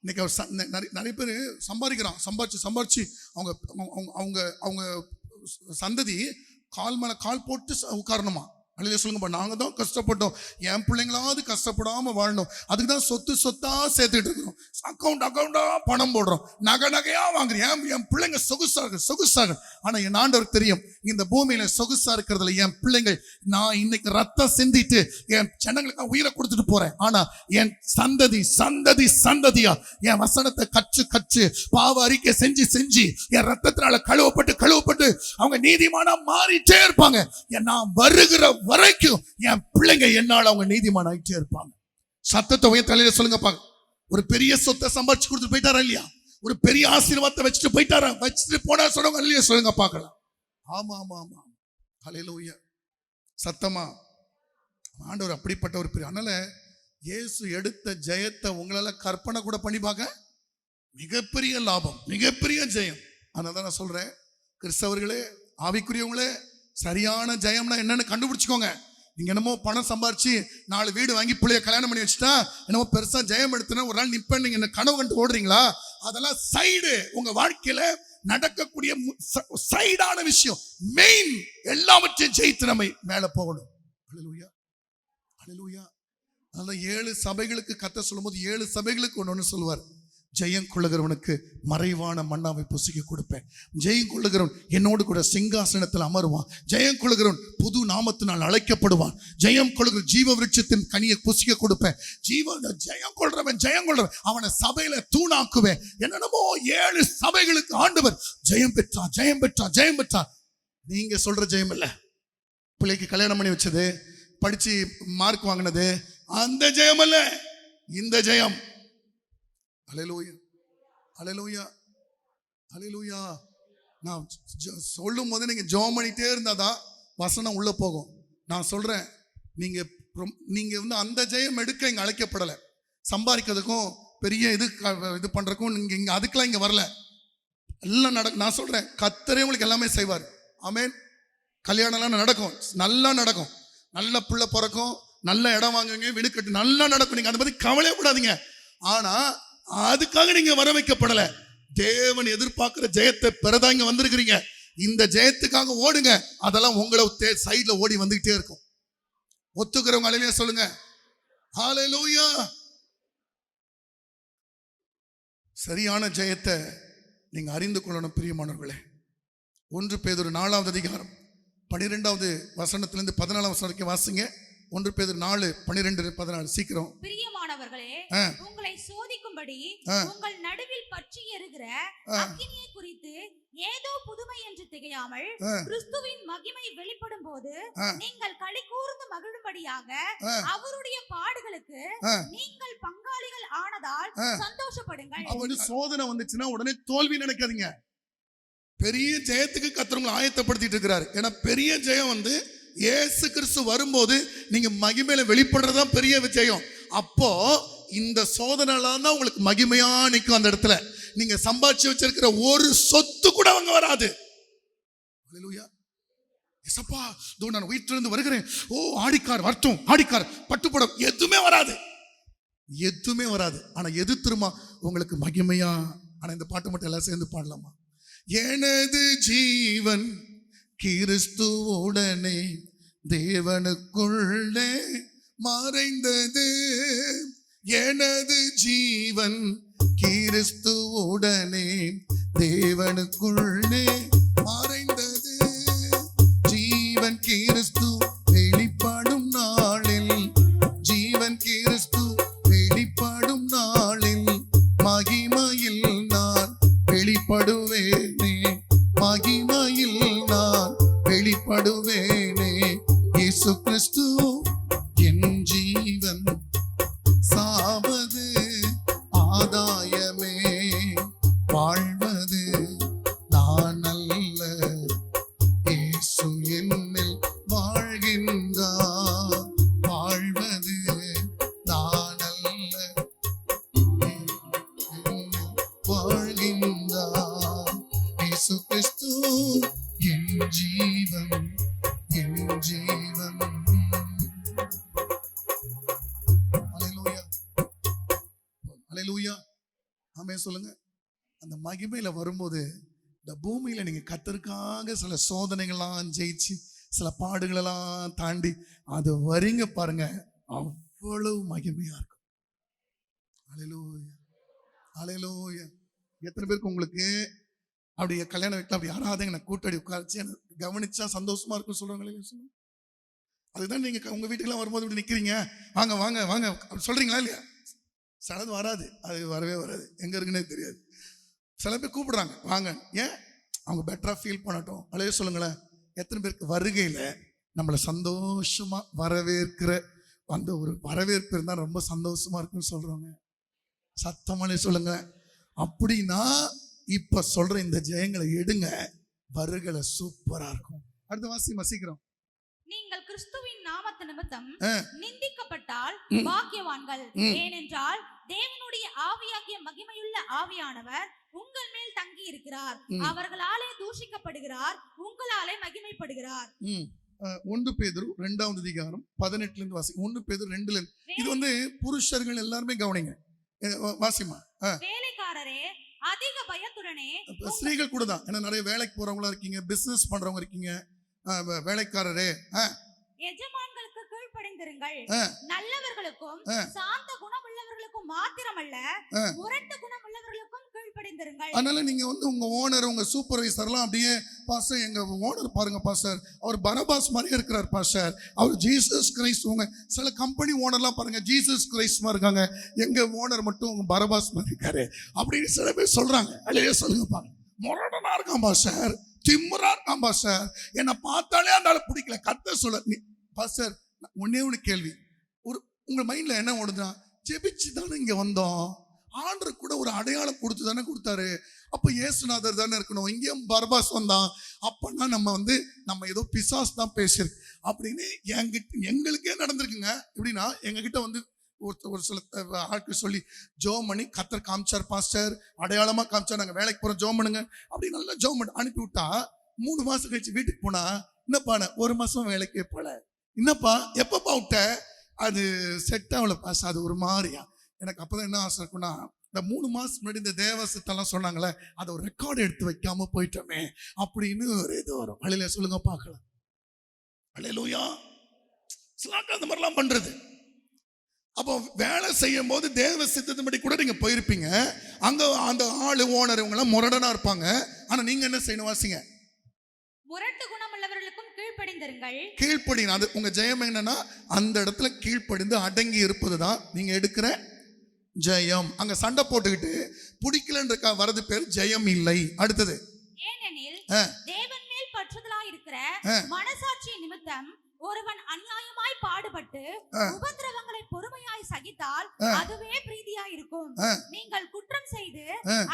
இன்னைக்கு அவர் நிறைய பேர் சம்பாதிக்கிறான். சம்பாரிச்சு அவங்க சந்ததி கால் மேல கால் போட்டு உட்காரணுமா? அல்லையா சொல்லுங்கப்பா. நாங்க தான் கஷ்டப்பட்டோம், என் பிள்ளைங்களாவது கஷ்டப்படாம வாழணும், அதுக்கு தான் சொத்தா சேர்த்துட்டு இருக்கிறோம், அக்கௌண்டா பணம் போடுறோம், நகையா வாங்குறேன், என் பிள்ளைங்க சொகுசாக. ஆனா என் ஆண்டவருக்கு தெரியும், இந்த பூமியில சொகுசா இருக்கிறதுல என் பிள்ளைங்க, நான் இன்னைக்கு ரத்தம் சிந்திட்டு என் ஜனங்களுக்கு உயிரை கொடுத்துட்டு போறேன், ஆனா என் சந்ததியா என் வசனத்தை கற்று பாவ அறிக்கை செஞ்சு என் ரத்தத்தினால கழுவப்பட்டு அவங்க நீதிமானா மாறிட்டே இருப்பாங்க. நான் வருகிற வரைக்கும் என் பிள்ளைங்க என்னால அவங்க நீதிமான் ஆகிட்டே இருப்பாங்க. சத்தத்தை உயர்த்தி தலையில சொல்லுங்க பாங்க. ஒரு பெரிய சொத்தை சம்பாதிச்சு கொடுத்துட்டு போயிட்டாரா இல்லையா? ஒரு பெரிய ஆசீர்வாதத்தை வச்சுட்டு போயிட்டாரா? வச்சுட்டு போனா சொல்லுங்க இல்லையா? சொல்லுங்க பார்க்கலாம். ஆமா. ஹல்லேலூயா. சத்தமா ஆண்டவர் அப்படிப்பட்ட ஒரு பெரிய. அதனால இயேசு எடுத்த ஜெயத்தை உங்களால கற்பனை கூட பண்ணி பார்க்க மிகப்பெரிய லாபம், மிகப்பெரிய ஜெயம். அதனால தான் நான் சொல்றேன், கிறிஸ்தவர்களே, ஆவிக்குரியவங்களே, சரியான ஜெயம்னா என்னன்னு கண்டுபிடிச்சுக்கோங்க. நீங்க என்னமோ பணம் சம்பாரிச்சு 4 வீடு வாங்கி பிள்ளைய கல்யாணம் பண்ணி வச்சுட்டா என்னமோ பெருசா ஜெயம் எடுத்துனா ஒரு நாள் நிப்பேன் நீங்க என்ன கனவு கண்டு ஓடுறீங்களா? அதெல்லாம் சைடு. உங்க வாழ்க்கையில நடக்கக்கூடிய சைடான விஷயம். மெயின் எல்லாவற்றையும் ஜெயித்து நம்ம மேல போகணும். ஹல்லேலூயா. அந்த 7 சபைகளுக்கு கத்த சொல்லும்போது 7 சபைகளுக்கு ஒன்று சொல்லுவார். ஜெயம் கொள்ளுகிறவனுக்கு மறைவான மன்னாவை புசிக்க கொடுப்பேன். ஜெயம் கொள்ளுகிறவன் என்னோடு கூட சிங்காசனத்தில் அமருவான். ஜெயம் கொள்ளுகிறவன் புது நாமத்தினால் அழைக்கப்படுவான். ஜெயம் கொள்ளுகிற ஜீவ விருட்சத்தின் கனியை புசிக்க கொடுப்பேன். ஜெயம் கொள்றவன் அவனை சபையில தூணாக்குவேன். என்னென்னமோ 7 சபைகளுக்கு ஆண்டவர் ஜெயம் பெற்றார். நீங்க சொல்ற ஜெயம் இல்ல, பிள்ளைக்கு கல்யாணம் பண்ணி வச்சது, படிச்சு மார்க் வாங்கினது, அந்த ஜெயம் அல்ல, இந்த ஜெயம். ஹல்லேலூயா. நான் சொல்லும் போது நீங்க ஜெபம் பண்ணிட்டே இருந்தாதான் வசனம் உள்ள போகும். நான் சொல்றேன், நீங்க அந்த ஜெயம் எடுக்க இங்க அழைக்கப்படலை. சம்பாதிக்கிறதுக்கும் பெரிய இது பண்றதுக்கும் இங்க அதுக்கெல்லாம் இங்க வரல. எல்லாம் நான் சொல்றேன், கர்த்தரே உங்களுக்கு எல்லாமே செய்வார். ஆமென். கல்யாணம்லாம் நடக்கும், நல்லா நடக்கும், நல்ல பிள்ளை பிறக்கும், நல்ல இடம் வாங்குவீங்க, வீடு கட்டு, நல்லா நடக்கும். நீங்க அதை பத்தி கவலையே படாதீங்க. ஆனா அதுக்காக நீங்க வர வைக்கப்படல. தேவன் எதிர்பார்க்கிற ஜெயத்தை பெறதாங்க வந்திருக்கிறீங்க. இந்த ஜெயத்துக்காக ஓடுங்க. அதெல்லாம் உங்களை சைட்ல ஓடி வந்துகிட்டே இருக்கும். ஒத்துக்கிறவங்க அல்லேலூயா சொல்லுங்க. ஹல்லேலூயா. சரியான ஜெயத்தை நீங்க அறிந்து கொள்ளணும் பிரியமானவர்களே. 1 பேதுரு 4வது அதிகாரம் 12வது வசனத்திலிருந்து 14வது வசனம் வரைக்கும் வாசிங்க. 1 பேதுரு 4:12-14. சீக்கிரம். பிரியமானவர்களே, உங்களை சோதிக்கும்படி உங்கள் நடுவில் பற்றி எரிகிற அக்கினியை குறித்து ஏதோ புதுமை என்று திகையாமல் கிறிஸ்துவின் மகிமை வெளிப்படும் போது நீங்கள் களி கூர்ந்து மகிழும்படியாக அவருடைய பாடுகளுக்கு நீங்கள் பங்காளிகள் ஆனதால் சந்தோஷப்படுங்கள். அவனுக்கு சோதனை வந்துச்சுன்னா உடனே தோல்வி நினைக்காதீங்க. பெரிய ஜெயத்துக்கு கர்த்தர் ஆயத்தப்படுத்திட்டு இருக்கிறார். ஏன்னா பெரிய ஜெயம் இயேசு கிறிஸ்து வரும்போது நீங்க மகிமையில வெளிப்படுறதா பெரிய ஜெயம். அப்போ இந்த சோதனைலாம் தான் உங்களுக்கு மகிமையா நிற்கும். அந்த இடத்துல நீங்க சம்பாதிச்சு வச்சிருக்கிற ஒரு சொத்து கூட அவங்க வராது. ஹல்லேலூயா. ஏசப்பா, இதோ நான் வீட்டிலிருந்து வருகிறேன், ஓ ஆடிக்கார் வரட்டும், ஆடிக்கார் பட்டுப்படம், எதுவுமே வராது. ஆனா எது திரும்ப உங்களுக்கு மகிமையா. ஆனா இந்த பாட்டு மட்டும் எல்லாம் சேர்ந்து பாடலாமா? எனது ஜீவன் கிறிஸ்துவுடனே தேவனுக்குள்ளே மறைந்தது. எனது ஜீவன் கிறிஸ்துவுடனே தேவனுக்குள்ளே மறைந்தது. ஜீவன் கிறிஸ்து வெளிப்படும் நாளில், ஜீவன் கிறிஸ்து வெளிப்படும் நாளில் மகிமையில் நான் வெளிப்படுவேனே, மகிமையில் நான் வெளிப்படுவேனே. இயேசு கிறிஸ்து என் ஜீவன், சாவது ஆதாயமே, வாழ்வது நான் அல்ல, இயேசு என்னில் வாழ்கின்றார். வாழ்வது நான் அல்ல, வாழ்கின்றார். இயேசு கிறிஸ்து என் ஜீவன், என் ஜீவன். ஹல்லேலூயா. ஆமென் சொல்லுங்க. அந்த மகிமையில வரும்போது இந்த பூமியில நீங்க கர்த்தருக்காக சில சோதனைகள்லாம் ஜெயிச்சு சில பாடுகளெல்லாம் தாண்டி அது வரீங்க பாருங்க, அவ்வளவு மகிமையா இருக்கும். அல்லேலூயா, அல்லேலூயா. எத்தனை பேருக்கு உங்களுக்கு அப்படி கல்யாண வீட்டில் அப்படி யாராவது என்னை கூட்டடி உட்காரிச்சு எனக்கு கவனிச்சா சந்தோஷமா இருக்குன்னு சொல்றாங்களே? சொல்லுங்க. அதுதான் நீங்க உங்க வீட்டுக்கெல்லாம் வரும்போது இப்படி நிக்கிறீங்க, வாங்க வாங்க வாங்க அப்படி சொல்றீங்களா இல்லையா? சிலது வராது, அது வரவே வராது, எங்க இருக்குன்னே தெரியாது. சில பேர் கூப்பிடுறாங்க வாங்க, ஏன்? அவங்க பெட்டரா ஃபீல் பண்ணட்டும். அலைய சொல்லுங்களேன். எத்தனை பேருக்கு வருகையில நம்மளை சந்தோஷமா வரவேற்கிற அந்த ஒரு வரவேற்பு இருந்தால் ரொம்ப சந்தோஷமா இருக்குன்னு சொல்றவங்க சத்தமாலே சொல்லுங்க. அப்படின்னா இப்ப சொல்ற இந்த ஜெயங்களை எடுங்க, வருகளை சூப்பரா இருக்கும். அடுத்த வாசி வசிக்கிறோம். நீங்கள் கிறிஸ்துவின் நாமத்து நிமித்தம் நிந்திக்கப்பட்டால் பாக்கியவான்கள், ஏனென்றால் தேவனுடைய ஆவியாகிய மகிமையுள்ள ஆவியானவர் உங்கள் மேல் தங்கி இருக்கிறார். அவர்களாலே தூஷிக்கப்படுகிறார், உங்களாலே மகிமைப்படுகிறார். 1 பேதுரு 2வது அதிகாரம் 18 இருந்து வாசி. 1 பேதுரு 2ல இருந்து. இது வந்து புருஷர்கள் எல்லாருமே கவனிங்க, வாசிமா. வேலைக்காரரே அதிக பயத்துடனே, ஸ்திரீகள் கூட தான், ஏன்னா நிறைய வேலைக்கு போறவங்களா இருக்கீங்க, பிசினஸ் பண்றவங்க இருக்கீங்க. வேலைக்காரரே எஜமான்களுக்கு கீழ்ப்படிந்திருங்கள், நல்லவர்களுக்கும் சாந்த குணமுள்ளவர்களுக்கும் மாத்திரமல்ல முரட்டு குணமுள்ளவர்களுக்கும் கீழ்ப்படிந்திருங்கள். அதனால நீங்க வந்து உங்க ஓனர், உங்க சூப்பர்வைசர்லாம் அப்படியே, பாஸ்டர் எங்க ஓனர் பாருங்க பாஸ்டர், அவர் பரபாஸ் மாதிரி இருக்கிறார் பாஸ்டர், அவர் ஜீசஸ் கிரைஸ்ட். உங்க சில கம்பெனி ஓனர்லாம் பாருங்க ஜீசஸ் கிரைஸ்ட் மாதிரி இருக்காங்க, எங்க ஓனர் மட்டும் உங்க பரபாஸ் மாதிரி இருக்காரு அப்படின்னு சில பேர் சொல்றாங்க. அல்லையே சொல்லுங்க பாருங்க, முரடனா இருக்கான் பாஸ்டர், திமுறா இருக்கான் பாஸ்டர், என்னை பார்த்தாலே அந்த ஆளை பிடிக்கல. கர்த்தர் சொல்ல பாஸ்டர், ஒன்னே ஒன்று கேள்வி, ஒரு உங்க மைண்ட்ல என்ன ஓடுதா? ஜெபிச்சு தானே இங்க வந்தோம், ஆண்டவர் கூட ஒரு அடையாளம் கொடுத்து தானே கொடுத்தாரு, அப்ப இயேசுநாதர் தானே இருக்கணும், இங்கேயும் பர்பாஸ் வந்தான், அப்பன்னா நம்ம ஏதோ பிசாஸ் தான் பேசியிருக்கு அப்படின்னு எங்களுக்கே நடந்திருக்குங்க. எப்படின்னா எங்க கிட்ட வந்து ஒரு சில ஆட்கள் சொல்லி ஜோம் பண்ணி கர்த்தர் காமிச்சார் பாஸ்டர், அடையாளமா காமிச்சார், நாங்க வேலைக்கு போறோம் ஜோம் பண்ணுங்க அப்படி நல்லா ஜோம் பண்ணி அனுப்பி விட்டா 3 மாசம் கழிச்சு வீட்டுக்கு போனா, என்னப்பா 1 மாசம் வேலைக்கே போல, என்னப்பா எப்பப்பா விட்ட, அது செட் ஆகல பாஸ், அது ஒரு மாதிரியா. எனக்கு அப்பதான் என்ன ஆசை இருக்குன்னா, இந்த 3 மாசம் முன்னாடி இந்த தேவசத்தெல்லாம் சொன்னாங்களே, அதை ஒரு ரெக்கார்டு எடுத்து வைக்காம போயிட்டோமே அப்படின்னு ஒரு இது வரும். அலையில சொல்லுங்க பார்க்கலாம். அல்லேலூயா. சிலாக்கா அந்த மாதிரிலாம் பண்றது. அப்போ வேலை செய்யும் போது தேவ சித்தத்தின்படி கூட நீங்க போயிருப்பீங்க, அங்க அந்த ஆளு ஓனர் இவங்கெல்லாம் முரடனா இருப்பாங்க. ஆனா நீங்க என்ன செய்யணும் வாசிங்க, முரட்டு குணமுள்ளவர்களுக்கும் கீழ்ப்படிந்திருங்கள். கீழ்ப்படிங்க. அது உங்க ஜெயம் என்னன்னா, அந்த இடத்துல கீழ்ப்படிந்து அடங்கி இருப்பதுதான் நீங்க எடுக்கிற ஜெயம். அங்க சண்டை போட்டுக்கிட்டு பிடிக்கலன்றக்கா வரது பேர் ஜெயம் இல்லை. அடுத்தது, ஏனெனில் தேவன் மேல் பற்றுதலா இருக்கிற மனசாட்சி நிமித்தம் ஒருவன் அநியாயமாய் பாடுபட்டு உபத்திரவங்களை பொறுமையாய் சகித்தால் அதுவே பிரீதியாய் இருக்கும். நீங்கள் குற்றம் செய்து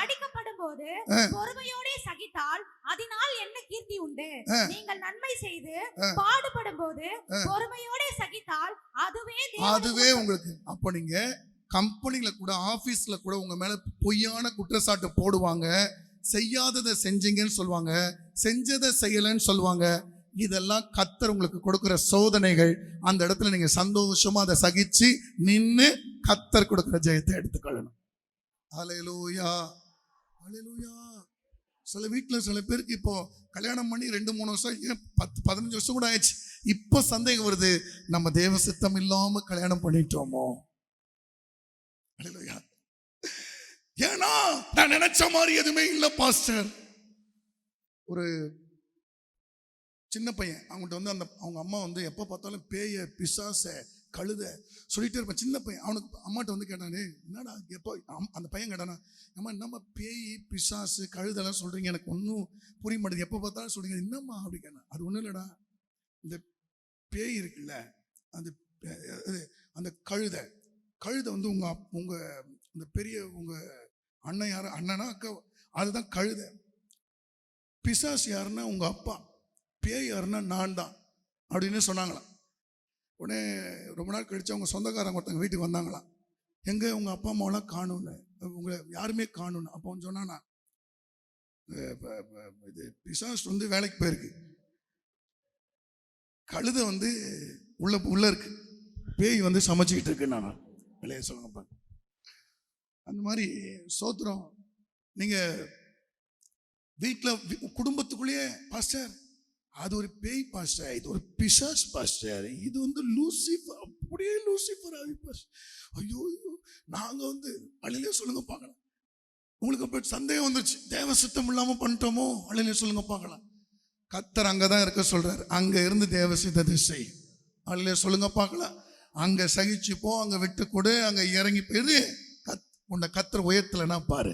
அடிக்கப்படும் போது பொறுமையோட சகித்தால் அதனால் என்ன கீர்த்தி உண்டு? நீங்கள் நன்மை செய்து பாடுபடும் போது பொறுமையோட சகித்தால் அதுவே உங்களுக்கு. அப்ப நீங்க கம்பெனில கூட ஆபீஸ்ல கூட உங்க மேல பொய்யான குற்றச்சாட்டு போடுவாங்க, செய்யாததை செஞ்சீங்கன்னு சொல்லுவாங்க, செஞ்சதை செய்யலன்னு சொல்லுவாங்க. இதெல்லாம் கர்த்தர் உங்களுக்கு கொடுக்கிற சோதனைகள். அந்த இடத்துல நீங்க சந்தோஷமா அதை சகிச்சு நின்னு கர்த்தர் கொடுக்கிற ஜெயத்தை எடுத்துக்கொள்ளணும். அல்லேலூயா, அல்லேலூயா. சில வீட்டுல சில பேருக்கு இப்போ கல்யாணம் பண்ணி 2-3 வருஷம், 10-15 வருஷம் கூட ஆயிடுச்சு, இப்போ சந்தேகம் வருது, நம்ம தேவ சித்தம் இல்லாம கல்யாணம் பண்ணிட்டோமோ. அல்லேலூயா. ஏன்னா நான் நினைச்ச மாதிரி எதுவுமே இல்லை பாஸ்டர். ஒரு சின்ன பையன், அவங்கள்ட்ட வந்து அவங்க அம்மா வந்து எப்போ பார்த்தாலும் பேய பிசாச கழுத சொல்லிட்டே இருப்பேன். சின்ன பையன், அவனுக்கு அம்மாட்ட வந்து கேட்டானே, என்னடா எப்போ அந்த பையன் கேட்டானா, அம்மா என்னம்மா பேய் பிசாசு கழுதெல்லாம் சொல்றீங்க, எனக்கு ஒன்றும் புரிய மாட்டேது, எப்போ பார்த்தாலும் சொல்றீங்க, என்னம்மா அப்படி கேட்டேன். அது ஒன்றும் இல்லைடா, இந்த பேய் இருக்குல்ல, அந்த கழுதை வந்து உங்க இந்த பெரிய உங்க அண்ணன் யாரு, அண்ணனா அக்கா, அதுதான் கழுதை. பிசாசு யாருன்னா உங்க அப்பா, பேய் யாருன்னா நான் தான் அப்படின்னு சொன்னாங்களாம். உடனே ரொம்ப நாள் கழிச்சு அவங்க சொந்தக்காரங்க ஒருத்தவங்க வீட்டுக்கு வந்தாங்களாம். எங்க உங்க அப்பா அம்மாவெல்லாம் காணும்னு, உங்களை யாருமே காணும்னு. அப்போ அவன் சொன்னானா, இது பிசாசு வந்து வேலைக்கு போயிருக்கு, கழுதை வந்து உள்ள இருக்கு, பேய் வந்து சமைச்சிக்கிட்டு இருக்கு. நான் விளைய சொல்லுங்கப்பா. அந்த மாதிரி சோத்திரம். நீங்க வீட்டில் குடும்பத்துக்குள்ளேயே பாஸ்டர் அது ஒரு பேய் பாஸ்டர், இது ஒரு பிசாஸ் பாஸ்டர், இது வந்து லூசிஃபர், அப்படியே லூசிஃபர் ஆவி பாஸ்டர். ஐயோ நாங்க வந்து அழிலே சொல்லுங்க பார்க்கலாம். உங்களுக்கு அப்ப சந்தேகம் வந்துருச்சு, தேவ சித்தம் இல்லாம பண்ணிட்டோமோ? அழிலே சொல்லுங்க பார்க்கலாம். கர்த்தர் அங்கதான் இருக்க சொல்றாரு, அங்க இருந்து தேவ சித்தத்தை செய். அழிலே சொல்லுங்க பார்க்கலாம். அங்க சகிச்சு போ, அங்க விட்டு கொடு, அங்க இறங்கி போயிரு. உன்னை கர்த்தர் உயர்த்தலைன்னா பாரு.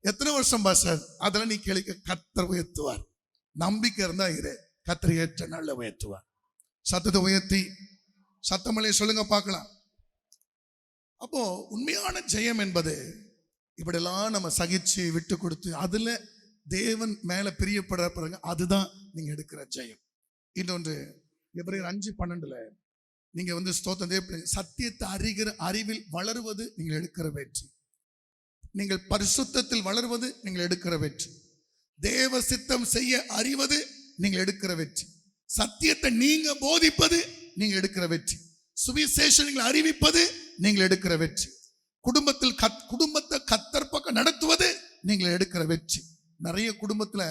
எத்தனை வருஷம் பாஸ்டர்? அதெல்லாம் நீ கேளிக்க, கர்த்தர் உயர்த்துவார். நம்பிக்கை இருந்தா இரு, கர்த்தர் ஏற்ற நாள்ல உயர்த்துவார். சத்தத்தை உயர்த்தி சத்தமலை சொல்லுங்க பார்க்கலாம். அப்போ உண்மையான ஜெயம் என்பது இப்படியெல்லாம் நம்ம சகிச்சு விட்டு கொடுத்து அதுல தேவன் மேல பிரியப்படுற பிறகு அதுதான் நீங்க எடுக்கிற ஜெயம். இன்னொன்று எபிரேயர் 5:12 நீங்க வந்து ஸ்தோத்திரம் தேவ சத்தியத்தை அறிகிற அறிவில் வளருவது நீங்கள் எடுக்கிற வெற்றி. நீங்கள் பரிசுத்தத்தில் வளருவது நீங்கள் எடுக்கிற வெற்றி. தேவ சித்தம் செய்ய அறிவது நீங்கள் எடுக்கிற வெற்றி. சத்தியத்தை நீங்க போதிப்பது நீங்க எடுக்கிற வெற்றி. சுவிசேஷம் நீங்கள் அறிவிப்பது நீங்கள் எடுக்கிற வெற்றி. குடும்பத்தை கர்த்தர் பக்கம் நடத்துவது நீங்கள் எடுக்கிற வெற்றி. நிறைய குடும்பத்துல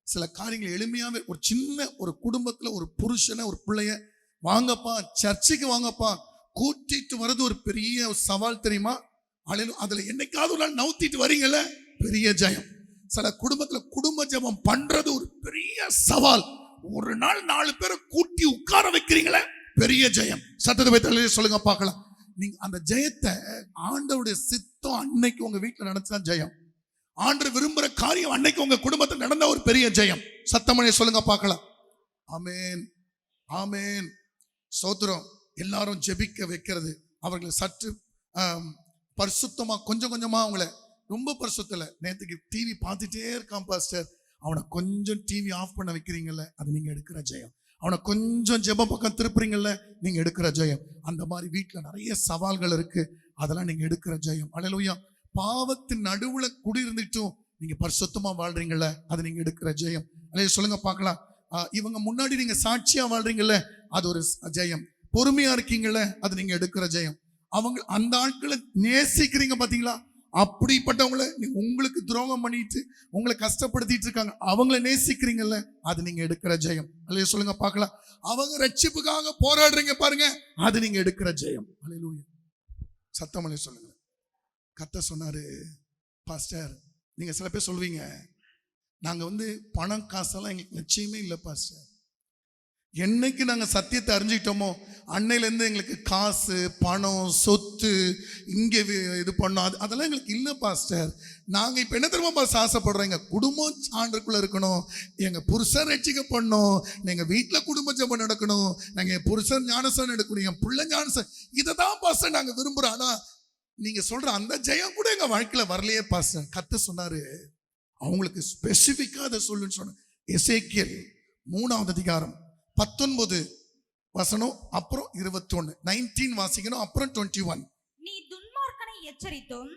சில காரியங்கள் எளிமையாவே, ஒரு சின்ன ஒரு குடும்பத்துல ஒரு புருஷனை ஒரு பிள்ளைய வாங்கப்பா சர்ச்சுக்கு வாங்கப்பா கூட்டிட்டு வர்றது ஒரு பெரிய சவால் தெரியுமா? அதுல என்னைக்காவது ஒரு நாள் நவுத்திட்டு வரீங்கல்ல, பெரிய ஜெயம். சில குடும்பத்துல குடும்ப ஜெபம் பண்றது ஒரு பெரிய சவால். ஒரு நாள் 4 பேரை கூட்டி உட்கார வைக்கிறீங்களே, பெரிய ஜெயம். சத்தத்தை வைத்து சொல்லுங்க பார்க்கலாம். நீங்க அந்த ஜெயத்தை ஆண்டவருடைய சித்தம் அன்னைக்கு உங்க வீட்டுல நடந்தா ஜெயம். ஆண்டவர் விரும்புற காரியம் அன்னைக்கு உங்க குடும்பத்தில் நடந்த ஒரு பெரிய ஜெயம். சத்தமனை சொல்லுங்க பார்க்கலாம். ஆமேன் ஆமேன். ஸ்தோத்திரம். எல்லாரும் ஜெபிக்க வைக்கிறது, அவர்களை சற்று பரிசுத்தமா கொஞ்சம் கொஞ்சமா, அவங்கள ரொம்ப பரிசுத்தல. நேற்றுக்கு டிவி பார்த்துட்டே இருக்கான் பாஸ்டர், அவனை கொஞ்சம் டிவி ஆஃப் பண்ண வைக்கிறீங்கல்ல, அது நீங்க எடுக்கிற ஜெயம். அவனை கொஞ்சம் ஜெப பக்கம் திருப்புறீங்கல்ல, நீங்க எடுக்கிற ஜெயம். அந்த மாதிரி வீட்டுல நிறைய சவால்கள் இருக்கு, அதெல்லாம் நீங்க எடுக்கிற ஜெயம். அல்லேலூயா. பாவத்தின் நடுவுல குடியிருந்துட்டும் நீங்க பரிசுத்தமா வாழ்றீங்கல்ல, அது நீங்க எடுக்கிற ஜெயம். அல்லே சொல்லுங்க பார்க்கலாம். இவங்க முன்னாடி நீங்க சாட்சியா வாழ்றீங்கல்ல, அது ஒரு ஜெயம். பொறுமையா இருக்கீங்கல்ல, அது நீங்க எடுக்கிற ஜெயம். அவங்க அந்த ஆட்களை நேசிக்கிறீங்க பாத்தீங்களா, அப்படிப்பட்டவங்களை உங்களுக்கு துரோகம் பண்ணிட்டு உங்களை கஷ்டப்படுத்திட்டு இருக்காங்க, அவங்கள நேசிக்கிறீங்கல்ல, அது நீங்க எடுக்கிற ஜெயம். அல்லே சொல்லுங்க பார்க்கலாம். அவங்க ரட்சிப்புக்காக போராடுறீங்க பாருங்க, அது நீங்க எடுக்கிற ஜெயம். அல்லேலூயா. சத்தமலை சொல்லுங்க. கர்த்தர் சொன்னாரு, பாஸ்டர் நீங்க சில பேர் சொல்வீங்க, நாங்க வந்து பணம் காசெல்லாம் எங்களுக்கு நிச்சயமே இல்லை பாஸ்டர். என்னைக்கு நாங்க சத்தியத்தை அறிஞ்சிட்டோமோ அன்னையிலேருந்து எங்களுக்கு காசு பணம் சொத்து இங்கே இது பண்ணோம் அதெல்லாம் எங்களுக்கு இல்லை பாஸ்டர். நாங்க இப்ப என்ன தெரியுமா பாஸ்டர் ஆசைப்படுறோம், எங்க குடும்பம் ஆண்டுக்குள்ள இருக்கணும், எங்க புருஷன் ரட்சிக்க பண்ணணும், எங்க வீட்டுல குடும்ப ஜெபம் நடக்கணும், நாங்க என் புருஷன் ஞானசானம் எடுக்கணும், என் பிள்ளை ஞானசானம், இதை தான் பாஸ்டர் நாங்க விரும்புறோம். ஆனா நீங்க சொல்ற அந்த ஜெயம் கூட எங்க வாழ்க்கையில வரலையே பாஸ்டர். கர்த்தர் சொன்னாரு, அவங்களுக்கு ஸ்பெசிபிக்கா அதை சொல்லுன்னு சொன்ன. எசேக்கியேல் 3:19 அப்புறம் 21 19 வாசிக்கணும், அப்புறம் 21. நீ துன்மார்க்கனை எச்சரித்தும்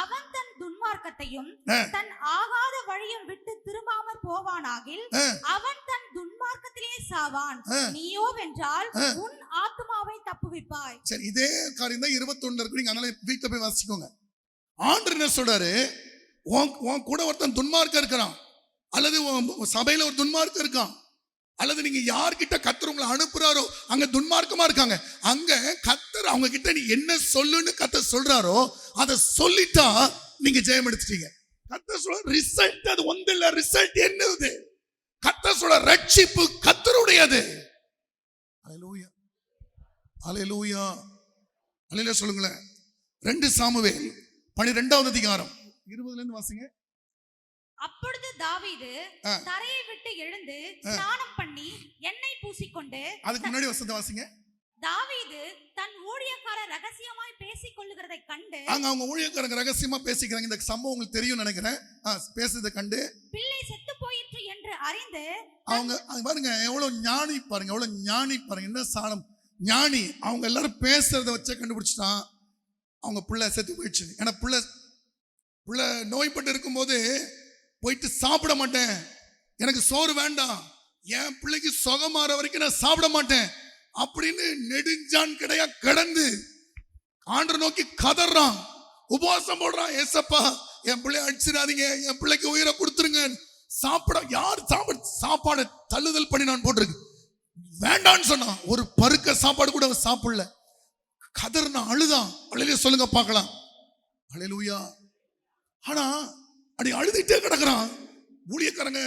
அவன் தன் துன்மார்க்கத்தையும் தன் ஆகாத வழியும் விட்டு திரும்பாமற் போவானாகில் அவன் தன் துன்மார்க்கத்திலே சாவான், நீயோ வென்றால் உன் ஆத்துமாவை தப்புவிப்பாய். சரி, இதே காரியம் தான் 21 இருக்கு. நீங்க அதனால வீட்டுல போய் வாசிக்கோங்க. ஆண்டவர் என்ன சொல்றாரு, உன் கூட ஒருத்தன் துன்மார்க்க இருக்கிறான், அல்லது சபையில ஒரு துன்மார்க்க இருக்கான், அல்லது நீங்க யார்கிட்ட கர்த்தர் உங்களை அனுப்புறாரோ அங்க துன்மார்க்கமா இருக்காங்க, அங்க கர்த்தர் அவங்க கிட்ட நீ என்ன சொல்லுன்னு கர்த்தர் சொல்றாரோ அதை சொல்லிட்டா நீங்க ஜெயம் எடுத்துட்டீங்க. கர்த்தர் சொல்ற ரிசல்ட் அது ஒன்று இல்ல. ரிசல்ட் என்னது? கர்த்தர் சொல்ற ரட்சிப்பு கர்த்தருடையது. அல்லேலூயா அல்லேலூயா அல்லேலூயா சொல்லுங்களேன். 2 சாமுவேல் 12 வாசிங்க. அப்பொழுது தாவீது தரையை விட்டு எழுந்து ஸ்நானம் பண்ணி எண்ணெய் பூசிக்கொண்டு, அதுக்கு முன்னாடி வசனத்தை வாசிங்க. தாவீது தன் ஊழியக்காரர் ரகசியமாய் பேசிக் கொள்ளுகிறதை கண்டு, அவங்க ஊழியக்காரங்க ரகசியமா பேசிக்கிறாங்க, இந்த சம்பவம் உங்களுக்கு தெரியும் நினைக்கிறேன். பேசுறதை கண்டு பிள்ளை செத்து போயிற்று என்று அறிந்து, அவங்க பாருங்க எவ்வளவு ஞானி பாருங்க, எவ்வளவு ஞானி பாருங்க, என்ன சாலம் ஞானி. அவங்க எல்லாரும் பேசுறத வச்சே கண்டுபிடிச்சிட்டான் அவங்க பிள்ளை செத்து போயிடுச்சு. ஏன்னா பிள்ளை நோய்பட்டு இருக்கும்போது போயிட்டு சாப்பிட மாட்டேன், எனக்கு சோறு வேண்டாம், என் பிள்ளைக்கு சுகமாற வரைக்கும் நான் சாப்பிட மாட்டேன் அப்படின்னு நெடுஞ்சான் கிடையா கிடந்து ஆண்டவர் நோக்கி கதறான், உபவாசம் போடுறான். ஏசப்பா என் பிள்ளைய அடிச்சிடாதீங்க, என் பிள்ளைக்கு உயிரை கொடுத்துருங்க. யார் சாப்பாடு தள்ளுதல் பண்ணினான் போட்டிருக்கு. வேண்டான்னு சொன்னான். ஒரு பருக்க சாப்பாடு கூட அவன் சாப்பிடல. கதர்னா அழுதான். அழுலையே சொல்லுங்க பார்க்கலாம். அல்லேலூயா. ஆனா அடி அழுதுட்டே கிடக்குறான். ஊழியக்காரங்க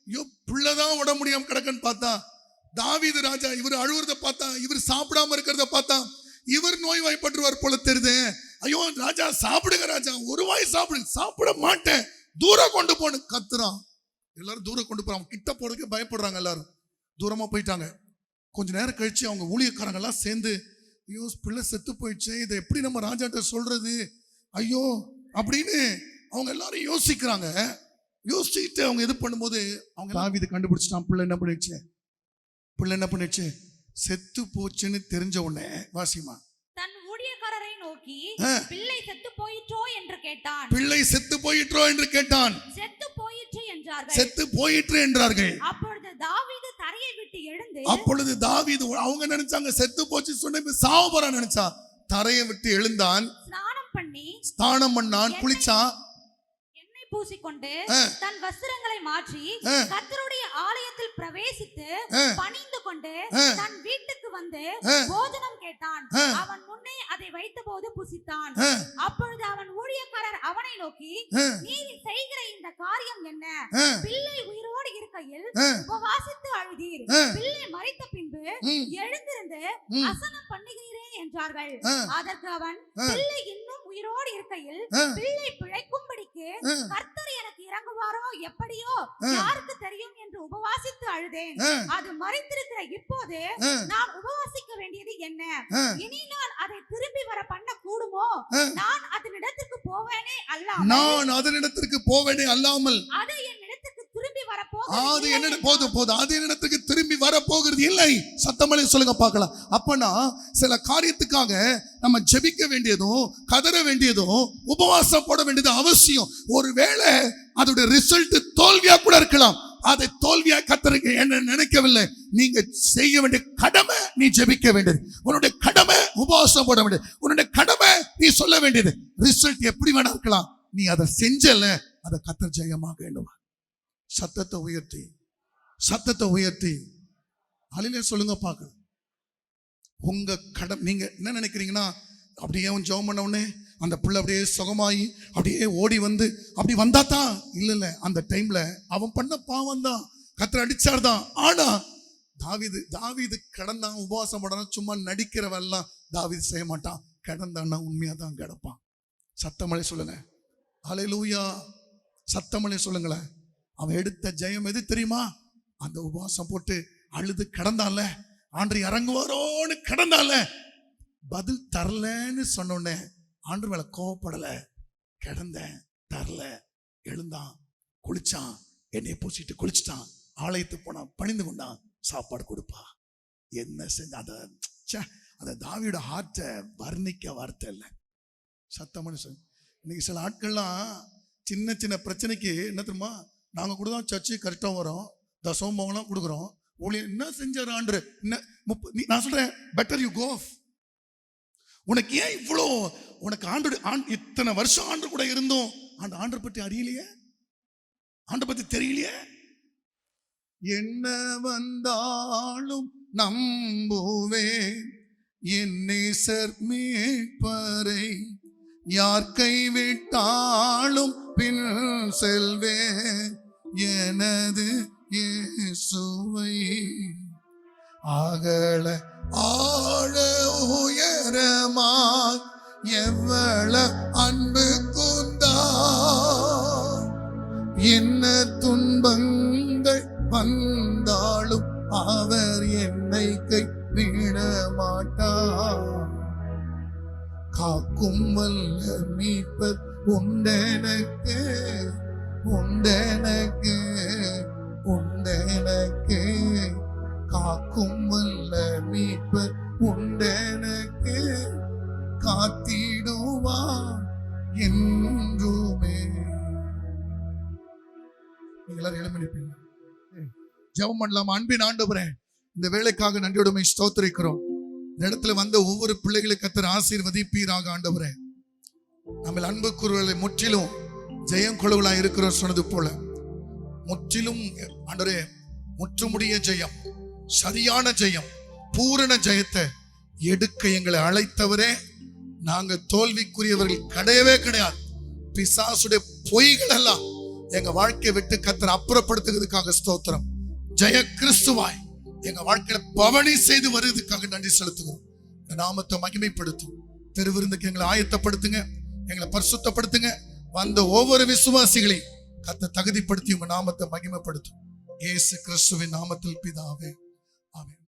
ஐயோ பிள்ளைதான் உட முடியாம கிடக்குன்னு பார்த்தா, தாவீது ராஜா இவர் அழுவுறத பார்த்தா, இவர் சாப்பிடாம இருக்கிறத பார்த்தா, இவர் நோய் வாய்ப்பட்டுருவார் போல தெரியுது. ஐயோ ராஜா சாப்பிடுங்க ராஜா, ஒரு வாய் சாப்பிடுங்க. சாப்பிட மாட்டேன், தூரம் கொண்டு போன்னு கத்துறான். எல்லாரும் தூரம் கொண்டு போறாங்க. கிட்ட போறதுக்கு பயப்படுறாங்க. எல்லாரும் தூரமா போயிட்டாங்க. கொஞ்ச நேரம் கழிச்சு அவங்க ஊழியக்காரங்க எல்லாம் சேர்ந்து, ஐயோ பிள்ளை செத்து போயிடுச்சு, இதை எப்படி நம்ம ராஜாட்ட சொல்றது, ஐயோ அப்படின்னு அவங்க எல்லாரும் யோசிக்கிறாங்க. யோசிச்சுட்டு அவங்க இது பண்ணும்போது அவங்க தாவீது கண்டுபிடிச்சிட்டான். பிள்ளை என்ன பண்ணிடுச்சு, செத்து போச்சுன்னு தெரிஞ்ச உடனே வாசிமா தன் ஊழியக்காரரை நோக்கி பிள்ளை செத்து போயிற்றோ என்று கேட்டான். செத்து போயிற்று என்றார்கள். அப்பொழுது தாவீது அவங்க நினைச்சாங்க செத்து போச்சு சொன்ன சாவ போறான் நினைச்சா. தரையை விட்டு எழுந்தான், ஸ்நானம் பண்ணான், குளிச்சான், பூசிக்கொண்டு தன் வஸ்திரங்களை மாற்றி கர்த்தருடைய ஆலயத்தில் பிரவேசித்து பணிந்து கொண்டு தன் வீட்டுக்கு வந்து போஜனம் கேட்டான். அவன் முன்னே அதை வைத்தபோது புசித்தான். அப்பொழுது அவன் ஊழியக்காரர் அவனை நோக்கி, நீர் செய்கிற இந்த காரியம் என்ன? பிள்ளை உயிரோடு இருக்கையில் உபவாசித்து அழுதீர், பிள்ளை மரித்த பின்பு எழுந்திருந்து அசனம் பண்ணுகிறீரே என்றார்கள். அதற்கு அவன், பிள்ளை இன்னும் உயிரோடு இருக்கையில் பிள்ளை பிழைக்கும்படிக்கு கர்த்தர் எனக்கு இறங்குவாரோ எப்படியோ யாருக்கு தெரியும் என்று உபவாசித்து அழுதேன். அது மரித்திருக்கிற இப்போது நான் உபவாசிக்க வேண்டியது என்ன? இனி நான் அதை திரும்பி வர பண்ண கூடுமோ? நான் அதனிடத்திற்கு போவேனே அல்லாமல் அது என்னிடத்துக்கு திரும்பி வர திரும்பி வர போகிறது இல்லை. சத்தமலை சொல்லுங்க பார்க்கலாம். அப்பனா சில காரியத்துக்காக நம்ம ஜெபிக்க வேண்டியதும் கதற வேண்டியதும் உபவாசம் போட வேண்டியது அவசியம். ஒருவேளை அதோட ரிசல்ட் தோல்வியா கூட இருக்கலாம். அதை தோல்வியா கத்தருக்கு என்ன நினைக்கவில்லை. நீங்க செய்ய வேண்டிய கடமை நீ ஜெபிக்க வேண்டியது, உன்னுடைய கடமை உபவாசம் போட வேண்டியது, உன்னுடைய கடமை நீ சொல்ல வேண்டியது. ரிசல்ட் எப்படி வேணா இருக்கலாம், நீ அதை செஞ்சல, அதை கத்தர் ஜெயமாக எண்ணுவார். சத்தத்தை உயர்த்தி அலிலே சொல்லுங்க பார்க்கலாம். உங்க கடமை நீங்க என்ன நினைக்கிறீங்கன்னா, அப்படியே அவன் ஜெபம் பண்ண உடனே அந்த பிள்ளை அப்படியே சுகமாயி அப்படியே ஓடி வந்து அப்படி வந்தாதான் இல்ல. அந்த டைம்ல அவன் பண்ண பாவம் தான், கத்தர் அடிச்சார் தான். ஆனா தாவீது கிடந்தான், உபவாசம் பண்ணான். சும்மா நடிக்கிறவெல்லாம் தாவீது செய்ய மாட்டான். கிடந்தான்னா உண்மையா தான் கிடப்பான். சத்தமலை சொல்லுங்க. அல்லேலூயா. சத்தமலை சொல்லுங்களேன். அவன் எடுத்த ஜெயம் எது தெரியுமா? அந்த உபவாசம் போட்டு அழுது கிடந்தான்ல, ஆண்டவர் இறங்குவாரோன்னு கிடந்தான்ல, பதில் தரலன்னு சொன்னோடனே ஆண்டவர் மேல கோவப்படல. கிடந்தேன், தரல, எழுந்தான், குளிச்சான், என்னை பூசிட்டு குளிச்சுட்டான், ஆலயத்துக்கு போனான், பணிந்து கொண்டான், சாப்பாடு கொடுப்பா. என்ன செஞ்ச அந்த தாவீயோட ஹார்ட்டை வர்ணிக்க வார்த்தை இல்லை. சத்தமான சொல்லு. இன்னைக்கு சில ஆட்கள்லாம் சின்ன சின்ன பிரச்சனைக்கு என்ன தெரியுமா, நாங்கள் கூட தான் சர்ச்சு கரெக்டாக வரோம், தசோம்பவங்களாம் கொடுக்குறோம், ஊழியர் என்ன செஞ்சார் ஆண்டு என்ன நான் சொல்றேன், பெட்டர் யூ கோ. உனக்கு ஏன் இவ்வளோ, உனக்கு ஆண்டு இத்தனை வருஷம் ஆண்டு கூட இருந்தோம், அந்த ஆண்டை பற்றி அறியலையே, ஆண்டை பற்றி தெரியலையே. என்ன வந்தாலும் நம்புவேன் என் நேசர் மீட்பரை, யார் கைவிட்டாலும் பின் செல்வேன் எனது இயேசுவை. அகல ஆழ உயரமாய் எவ்வளவு அன்பு கூர்ந்தா, என்ன துன்பங்கள் வந்தாலும் அவர் என்னை கைவிட மாட்டார். காக்கும் வல்ல மீட்பர் உண்டெனக்கு, உண்டெனக்கு, உண்டெனக்கு. காக்கும் வல்ல மீட்பர் உண்டெனக்கு, காத்திடுவார் என்றுமே. எல்லாரும் எழுமணிப்பீங்க, ஜெபம் பண்ணலாம். அன்பின் ஆண்டவரே, இந்த வேலைக்காக நன்றியோடுமை ஸ்தோத்திரிக்கிறோம். இந்த இடத்துல வந்த ஒவ்வொரு பிள்ளைகளை கர்த்தர் ஆசீர்வதிப்பீராக ஆண்டவரே. நம்ம அன்பு கூறுகளை முற்றிலும் ஜெயம் கொள்ளுவலா இருக்கிறோம் சொன்னது போல, முற்றிலும் ஆண்டவரே முற்றுமுடிய ஜெயம், சரியான ஜெயம், பூரண ஜெயத்தை எடுக்க எங்களை அழைத்தவரே. நாங்க தோல்விக்குரியவர்கள் கிடையவே கிடையாது. பிசாசுடைய பொய்கள் எல்லாம் எங்க வாழ்க்கையை விட்டு கர்த்தர் அப்புறப்படுத்துகிறதுக்காக ஸ்தோத்திரம். ஜெய கிறிஸ்துவாய் எங்க வாழ்க்கையில பவனி செய்து வருவதற்காக நன்றி செலுத்துகிறோம். நாமத்தை மகிமைப்படுத்தும். திருவிருந்துக்கு எங்களை ஆயத்தப்படுத்துங்க, எங்களை பரிசுத்தப்படுத்துங்க. வந்த ஒவ்வொரு விசுவாசிகளையும் கர்த்தர் தகுதிப்படுத்தி உங்க நாமத்தை மகிமைப்படுத்தும். இயேசு கிறிஸ்துவின் நாமத்தில் பிதாவே, ஆமென்.